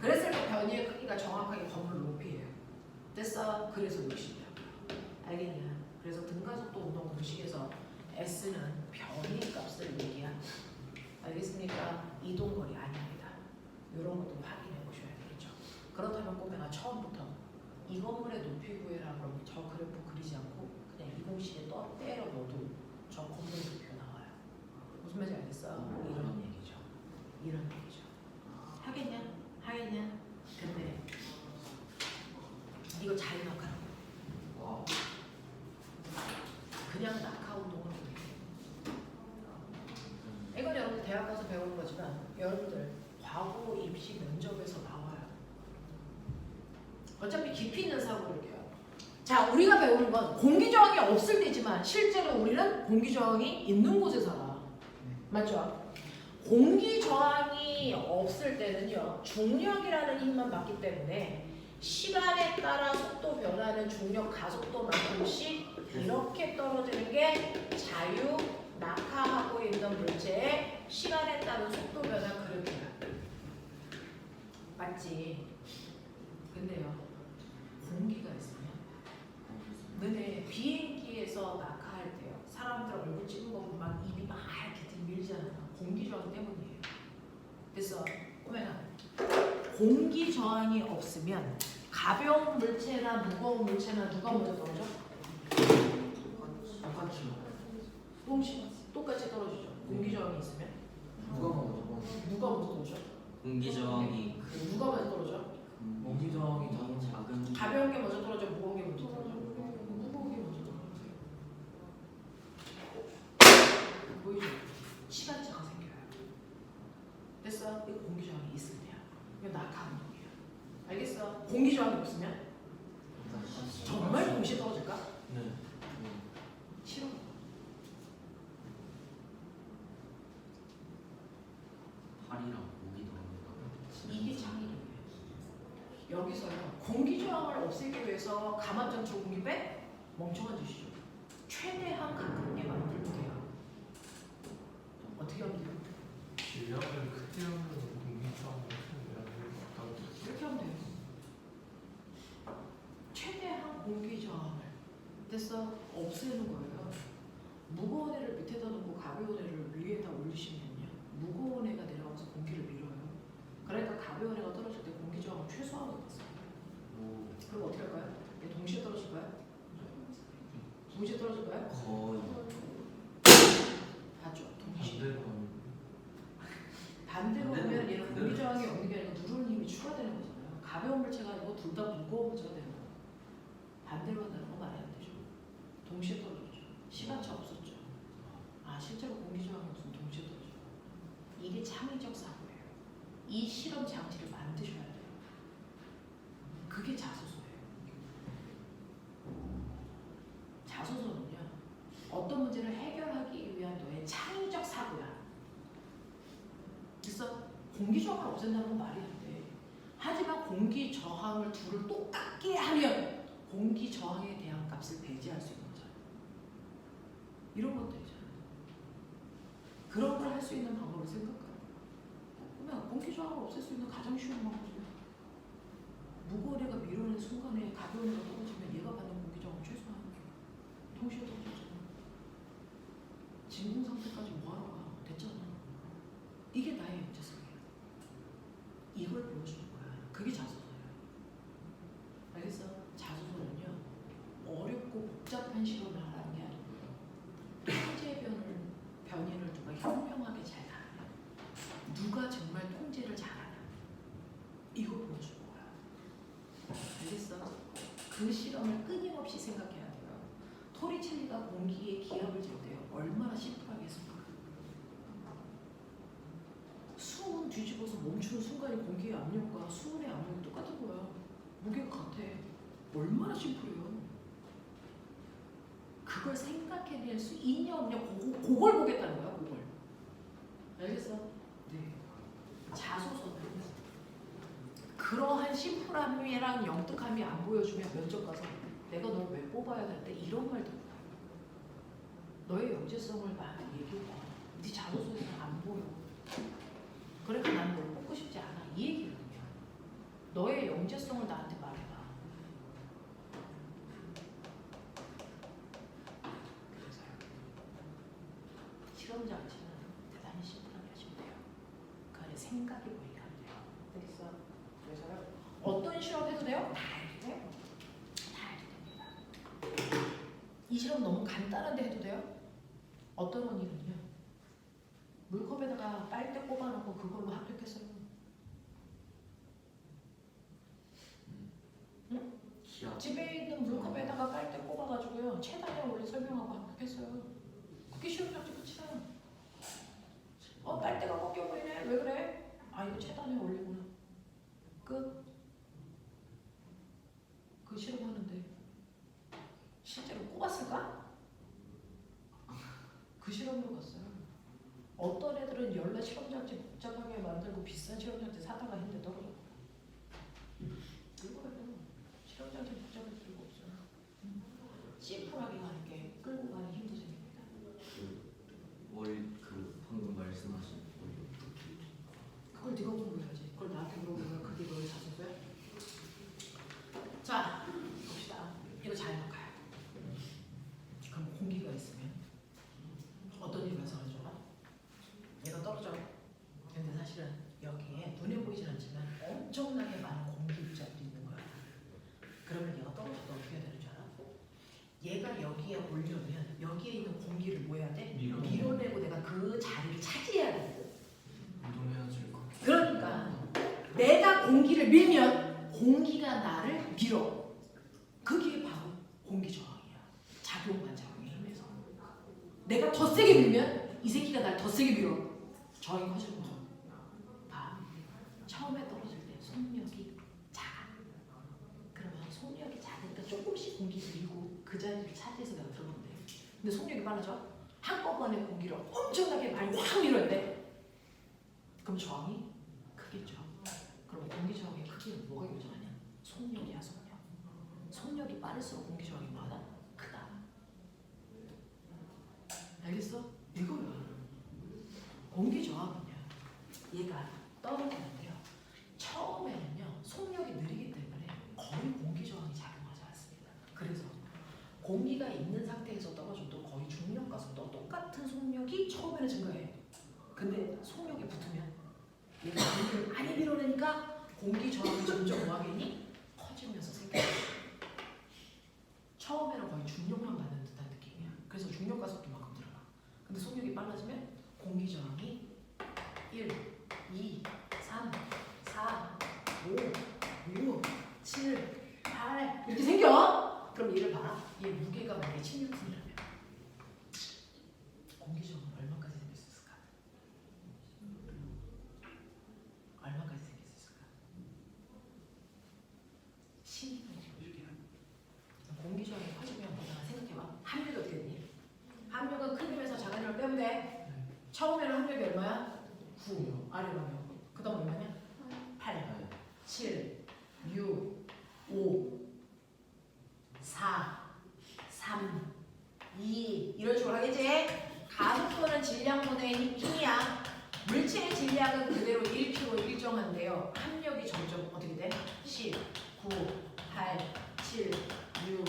그랬을 때 변이의 크기가 정확하게 건물 높이에요. 됐어? 그래서 60이야. 알겠냐? 그래서 등가속도 운동 공식에서 S는 변이 값을 얘기한. 알겠습니까? 이동거리 아닙니다. 이런 것도 확인해 보셔야 되겠죠. 그렇다면 꼬맹아 처음부터 이 건물의 높이 구해라 그러면 저 그래프 그리지 않고 그냥 이 공식에 때려 넣어도 저 건물 높이가 나와요. 무슨 말인지 알겠어? 이런 얘기죠. 이런 얘기죠. 하겠냐? 하겠냐? 근데 이거 잘 낙하라고. 와. 그냥 낙하 운동을 해. 이건 여러분 대학 가서 배우는 거지만 여러분들 과거 입시 면접에서 나와요. 어차피 깊이 있는 사고를 해요. 자, 우리가 배우는 건 공기 저항이 없을 때지만 실제로 우리는 공기 저항이 있는 곳에 살아. 맞죠? 공기 저항이 없을 때는요. 중력이라는 힘만 받기 때문에 시간에 따라 속도 변화는 중력 가속도만큼씩 이렇게 떨어지는 게 자유 낙하하고 있는 물체의 시간에 따른 속도 변화 그래프야. 맞지? 근데요, 공기가 있으면 너네 비행기에서 낙하할 때요, 사람들 얼굴 찍은 거 보면 막 입이 막 이렇게 밀잖아. 공기 저항 때문이에요. 그래서 꼬매나 공기 저항이 없으면 가벼운 물체나 무거운 물체나 누가 먼저 떨어져? 똑같이 똑같이 떨어지죠. 공기 저항이 있으면 누가 먹어? 누가 먼저 떨어져? 공기 저항이 누가 먼저 떨어져? 공기 저항이 너무 작은 가벼운 게 먼저 떨어져, 무거운 게 먼저 떨어져? 무거운 게 먼저 떨어져. 보이죠? 시간차가 생겨요. 됐어? 이거 공기 저항이 있을 때야. 이거 낙하 운동이야. 알겠어? 공기 저항이 없으면 정말 동시에 떨어질까? 네. 싫어. 팔이랑 목이 나옵니다. 이게 창의력이에요. 여기서요, 공기 저항을 없애기 위해서 감압장치 공기 빼? 멍청한 짓이죠. 최대한 가깝게 만들면 돼요. 어떻게 하면 돼요? 질량을 크게 하면 공기저항을 크게 하는 이렇게 하면 돼요. 최대한 공기 저항을 됐어? 없애는 거예요. 무거운 애를 밑에다 놓고 가벼운 애를 위에다 올리시면요, 무거운 애가 내려가서 공기를 밀어요. 그러니까 가벼운 애가 떨어질 때 공기 저항을 최소화하게 됐어요. 그럼 어떻게 할까요? 얘 동시에 떨어질까요? 동시에 떨어질까요? 거의 맞죠. 동시에. 반대로 반대로 보면 얘는 그대로 공기 저항이 없는 게 아니라 누르는 힘이 추가되는 거잖아요. 가벼운 물체가 아니고 둘 다 무거운 물체가 되는 거예요. 반대로 한다는 건 말이 안 되죠. 동시에 떨어졌죠. 시간차 없었죠. 아, 실제로 공기 저항이 없으면 동시에 떨어져. 이게 창의적 사고예요. 이 실험 장치를 만드셔야 돼요. 그게 자소서예요. 자소서는요, 어떤 문제를 해결하기 위한 너의 창의적 사고야. 그래서 공기 저항을 없앤다는 건 말이 안 돼. 하지만 공기 저항을 둘을 똑같게 하면 공기 저항에 대한 값을 배제할 수 있는 거잖아. 이런 것들이잖아. 그런 걸 할 수 있는 방법을 생각하는 거야. 그러면 공기 저항을 없앨 수 있는 가장 쉬운 방법이야. 무거운 애가 밀어내는 순간에 가벼운 애가 떨어지면 얘가 받는 공기 저항을 최소화하는 거야. 동시에 떨어졌잖아. 진공 상태까지 뭐하러 가? 됐잖아. 이게 나의 문제성이야. 이걸 보여주는 거야. 그게 자소서예요. 알겠어? 자소서는요, 어렵고 복잡한 실험을 하라는 게 아니고요, 통제 변이를 누가 현명하게 잘 하느냐, 누가 정말 통제를 잘하냐, 이거 보여주는 거야. 알겠어? 그 실험을 끊임없이 생각해야 돼요. 토리첼리가 공기에 기압을 줄 때요, 얼마나 심플하게 했을까? 수은 뒤집어서 멈추는 순간에 공기의 압력과 수은의 압력이 똑같은 거야. 무게가 같아. 얼마나 심플해요. 그걸 생각해낼 수 있냐 없냐, 그걸 보겠다는 거야. 그걸. 알겠어? 네. 자소서는 그러한 심플함이랑 영특함이 안 보여주면 면접 가서 내가 널 왜 뽑아야 될 때 이런 말 듣고 가요. 너의 영재성을 나한테 얘기해봐. 네 자소서에는 안 보여. 그러니까 난 널 뽑고 싶지 않아. 이 얘기거든요. 너의 영재성을 나한테 말해봐. 그래서요, 실험 장치는 대단히 심플하게 하시면 돼요. 그 안에 생각이 보이게 하면 돼요. 알겠어? 그래서요, 어떤 실험 해도 돼요? 다 해도 돼요. 다 해도 됩니다. 이 실험 너무 간단한데 해도 돼요? 어떤 원인은요, 물컵에다가 빨대 꼽아놓고 그걸로 합격했어요. 응? 기압 집에 있는 물컵에다가 빨대 꼽아가지고요, 체단에 올려 설명하고 합격했어요. 그게 실험 장치 끝이야. 빨대가 꺾여 보이네. 왜 그래? 아, 이거 체단에 올리구나. 끝. 그 실험하는데 실제로 꼽았을까? 그 실험으로 갔어요. 어떤 애들은 열나 실험장치 복잡하게 만들고 비싼 실험장치 사다가 했는데 떨어졌고. 이거예요. 심플하게 가는 게 끌고 가는 힘도 생깁니다. 그 방금 말씀하신 그걸 네가 공부해야지. 그걸 나한테 물어보면 그게 너의 자소서야? 자, 봅시다. 이거 잘 해볼까요? 그럼 공기가 있으면 어떤 일이 발생하죠? 얘가 떨어져. 근데 사실은 여기에 눈에 보이진 않지만 엄청나게 많은 공기 입자들이 있는 거야. 그러면 얘가 떨어져도 어떻게 해야 되는 줄 알아? 얘가 여기에 오려면 여기에 있는 공기를 뭐 해야 돼? 밀어내고 내가 그 자리를 차지해야 돼. 운동해야지 거. 그러니까 내가 공기를 밀면 공기가 나를 밀어. 그게 바로 공기 저항이야. 작용 반작용에 의해서. 내가 더 세게 밀면 이 새끼가 날 더 세게 밀어. 저항이 커지는 거죠. 봐. 처음에 떨어질 때 속력이 작아. 그러면 속력이 작으니까 조금씩 공기를 밀고 그 자리를 차지해서 내가 들어가면 돼. 근데 속력이 빨라져. 한꺼번에 공기를 엄청나게 많이 확 밀어야 돼. 그럼 저항이 크겠죠. 그럼 공기 저항의 크기는 뭐가 결정하냐? 속력이야, 속력. 속력이 빠를수록 공기 저항이 뭐하다? 크다. 알겠어? 이거야. 공기 저항은요. 얘가 떨어지는데요. 처음에는요. 속력이 느리기 때문에 거의 공기 저항이 작용하지 않습니다. 그래서 공기가 있는 상태에서 떨어져도 거의 중력과 속도가 똑같은 속력이 처음에는 증가해. 근데 속력이 붙으면 얘가 공기를 많이 밀어내니까 공기 저항이 점점 뭐하겠니? 커지면서 생겨. 처음에는 거의 중력만 받는 듯한 느낌이야. 그래서 중력과 속도만큼 들어가. 근데 속력이 빨라지면 공기 저항이 1, 2, 3, 4, 5, 6, 7, 8 이렇게 생겨. 그럼 얘를 봐라. 얘 무게가 만약에 16톤이라면 공기 저항은 얼마까지 생길 수 있을까? 얼마까지 생길 수 있을까? 16톤 보여줄게요. 공기 저항이 커지면 뭐냐 생각해봐. 함력이 어떻게 되니? 함력은 큰 힘에서 작은 힘을 빼면 돼. 처음에는 함력이 얼마야? 9 아래로 가면 그 다음 얼마냐? 8 7 6 5 4 3 2 이런 식으로 하겠지? 가속도는 질량분의 힘이야. 물체의 질량은 그대로 1kg 일정한데요. 함력이 점점 어떻게 돼? 10 9 8 7 6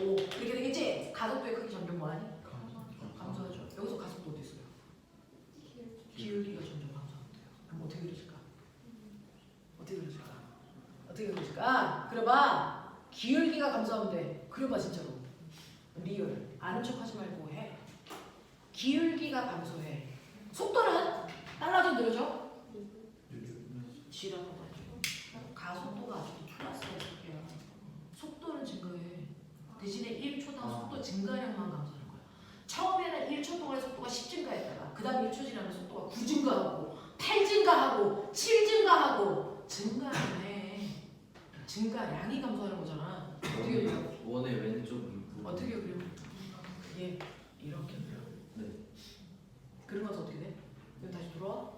5 이렇게 되겠지? 가속도의 크기 점점 뭐하니? 감소하죠. 여기서 가속도 어디 있어요? 기울기가 점점 감소한대요. 그럼 어떻게 그러실까? 어떻게 그러실까? 어떻게 그러실까? 그래봐. 기울기가 감소하면 돼. 그래봐 진짜로. 리얼. 아는 척하지 말고 해. 기울기가 감소해. 속도는 빨라져 느려져? 지라고 하죠. 가속도가 아직도 플러스야. 속도는 증가해. 대신에 1초당 속도 증가량만 감소하는 거야. 처음에는 1초 동안의 속도가 10 증가했다가 그 다음 1초 지나면 속도가 9 증가하고 8 증가하고 7 증가하고 증가하네. 증가량이 감소하는 거잖아. 어떻게 그려? 원의 왼쪽 부분. 어떻게 그려? 얘 이렇게 그려. 네. 그러면서 어떻게 돼? 여기 다시 돌아와?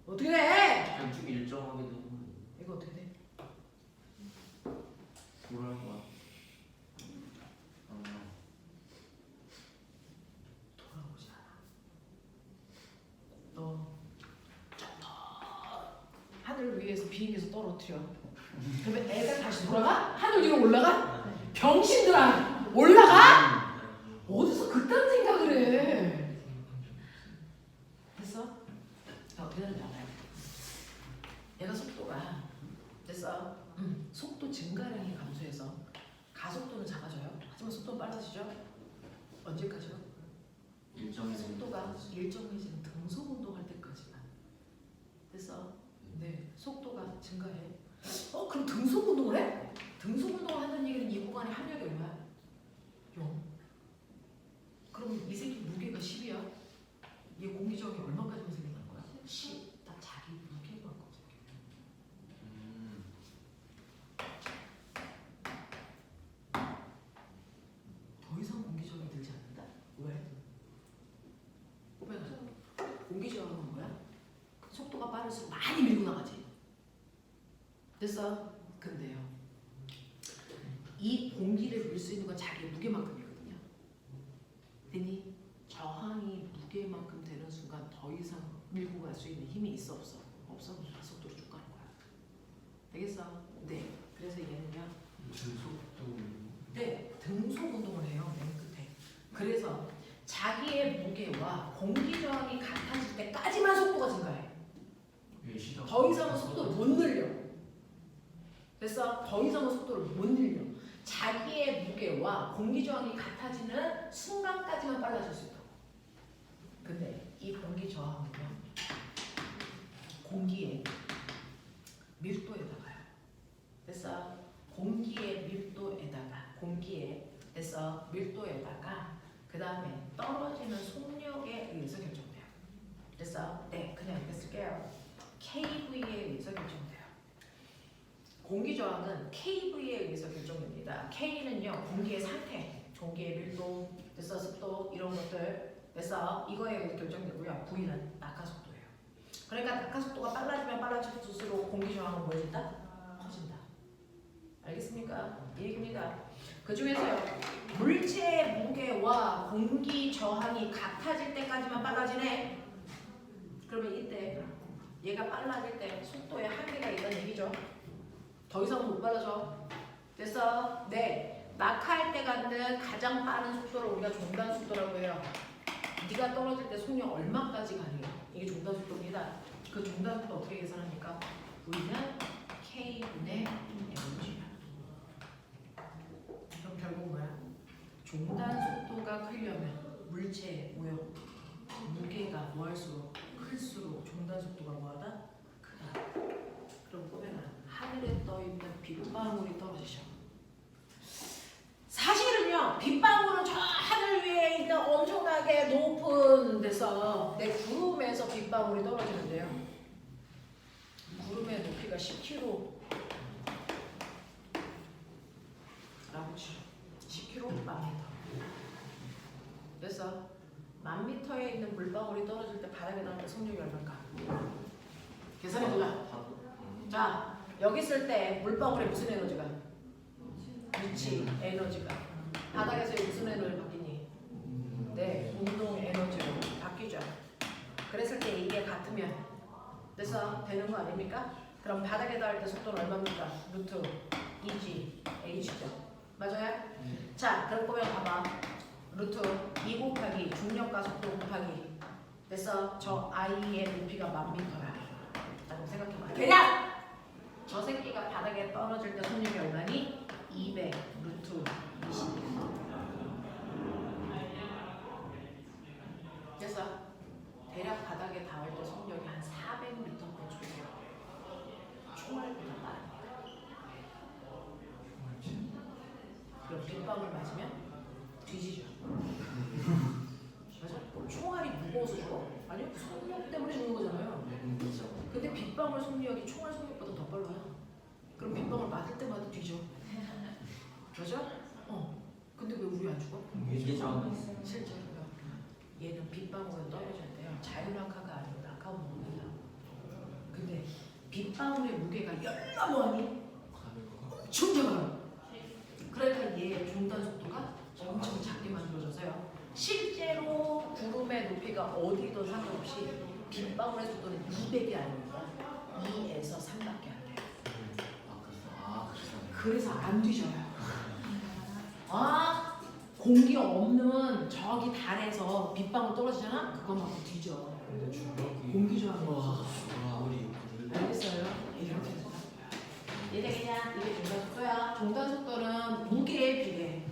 어떻게 돼? 왼쪽 일정하게 되는 거예요. 이거 어떻게 돼? 뭐랄까. 돌아오지 않아. 너 하늘 위에서 비행기에서 떨어뜨려. 그러면 애가 다시 돌아가? 하늘 위로 올라가? 병신들아! 올라가? 어디서 그딴 생각을 해? 됐어? 어떻게 되는지 알아요? 얘가 속도가 됐어? 속도 증가량이 감소해서 가속도는 작아져요. 하지만 속도는 빨라지죠? 언제까지요? 일정의 속도가 일정해지는 등속 운동할 때까지만. 됐어? 네, 속도가 증가해. 그럼 등속 운동을 해? 등속 운동을 한다는 얘기는 이 구간의 함력이 얼마야? 0. 그럼 이 새끼 무게가 10이야. 얘 공기 저항이 얼마까지만 생긴다는 거야? 10. 다 자기 무게만 거죠. 더 이상 공기 저항이 들지 않는다. 왜? 공기 저항은 뭐야? 속도가 빠를수록 많이 밀고 나가지. 됐어? 근데요. 이 공기를 밀 수 있는 건 자기 무게만큼이거든요. 됐니? 저항이 무게만큼 되는 순간 더 이상 밀고 갈 수 있는 힘이 있어 없어? 없어. 가속도로 쭉 가는 거야. 되겠어? 네. 그래서 얘는요. 등속도 네. 등속 운동을 해요. 맨 끝에. 그래서 자기의 무게와 공기 저항이 같아질 때까지만 속도가 증가해. 더 이상은 속도를 못 늘려. 됐어? 더 이상은 속도를 못 늘려. 자기의 무게와 공기 저항이 같아지는 순간까지만 빨라질 수 있다고. 근데 이 공기 저항은요, 공기의 밀도에다가요. 됐어? 공기의 밀도에다가 그 다음에 떨어지는 속력에 의해서 결정돼요. 됐어? 네, 그냥 이렇게 쓸게요. KV에 의해서 결정돼요. 공기 저항은 KV에 의해서 결정됩니다. K는요, 공기의 상태, 공기의 밀도, 됐어, 습도 이런 것들, 됐어, 이거에 의해서 결정되고요. V는 낙하속도예요. 그러니까 낙하속도가 빨라지면 빨라질수록 공기 저항은 뭐해진다? 커진다. 알겠습니까? 이 얘기입니다. 그 중에서요, 물체의 무게와 공기 저항이 같아질 때까지만 빨라지네. 그러면 이때 얘가 빨라질 때 속도에 한계가 있다는 얘기죠. 더 이상은 못 빨라져. 됐어? 네. 낙하할 때 갖는 가장 빠른 속도를 우리가 종단 속도라고 해요. 네가 떨어질 때 속력 얼마까지 가느냐. 이게 종단 속도입니다. 그 종단 속도 어떻게 계산합니까? V는 K분의 mg야. 그럼 결국 뭐야? 종단 속도가 크려면 물체의 오염, 무게가 뭐할수록 클수록 종단 속도가 뭐하다? 크다. 그럼 보면은 하늘에 떠 있는 빗방울이 떨어지죠. 사실은요, 빗방울은 저 하늘 위에 있는 엄청나게 높은 데서 내 구름에서 빗방울이 떨어지는데요. 구름의 높이가 10km 라고 치죠. 10km 만 미터. 그래서 1000m에 있는 물방울이 떨어질 때 바닥에 나올 때 속력이 얼마일까? 계산해보자. 자, 여기 있을 때 물방울에 무슨 에너지가? 위치 에너지가. 바닥에서 무슨 에너지 바뀌니? 네, 운동 에너지로 바뀌죠. 그랬을 때 이게 같으면 그래서 되는 거 아닙니까? 그럼 바닥에 닿을 때 속도는 얼마입니까? 루트 2g h죠. 맞아요? 자, 그럼 보면 봐봐. 루트 2 곱하기 중력과 속도 곱하기 됐어? 저 i의 높이가 1000m야 라고 생각해봐. 대략! 저 새끼가 바닥에 떨어질 때 속력이 얼마니? 200 루트 20. 됐어? 대략 바닥에 닿을 때 속력이 한 400m 정도 돼요. 총알보다 빠릅니다. 그럼 빗방울 맞으면 뒤지죠. 맞아? 총알이 무거워서 죽어? 아니요, 속력 때문에 죽는 거잖아요. 그렇죠. 근데 빗방울 속력이 총알 속력보다 더 빨라요. 그럼 빗방울 맞을 때마다 뒤져. 그죠? 근데 왜 우리 안 죽어? 공기 저항이 있어요. 실제로요. 얘는 빗방울은 떨어질 때요. 자유낙하가 아니고 낙하온 무게다. 근데 빗방울의 무게가 얼마 뭐하니? 엄청 작아요. 그러니까 얘의 종단 속도가 엄청 작게 만들어져서요. 실제로 구름의 높이가 어디든 상관없이 빗방울의 속도는 200이 아닙니다. 2에서 3밖에 안 돼요. 그래서 안 뒤져요. 아, 공기 없는 저기 달에서 빗방울 떨어지잖아? 그것만큼 뒤져. 근데 중력이 공기 저항이 없어서. 우리 알겠어요? 이렇게 해서 이게 그냥 이게 종단 속도야. 종단 속도는 무게에 비례.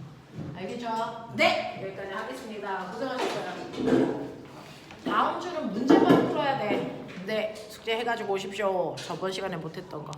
알겠죠? 네! 여기까지 하겠습니다. 고생하셨어요. 다음 주는 문제만 풀어야 돼. 네, 숙제 해가지고 오십시오. 저번 시간에 못했던 거.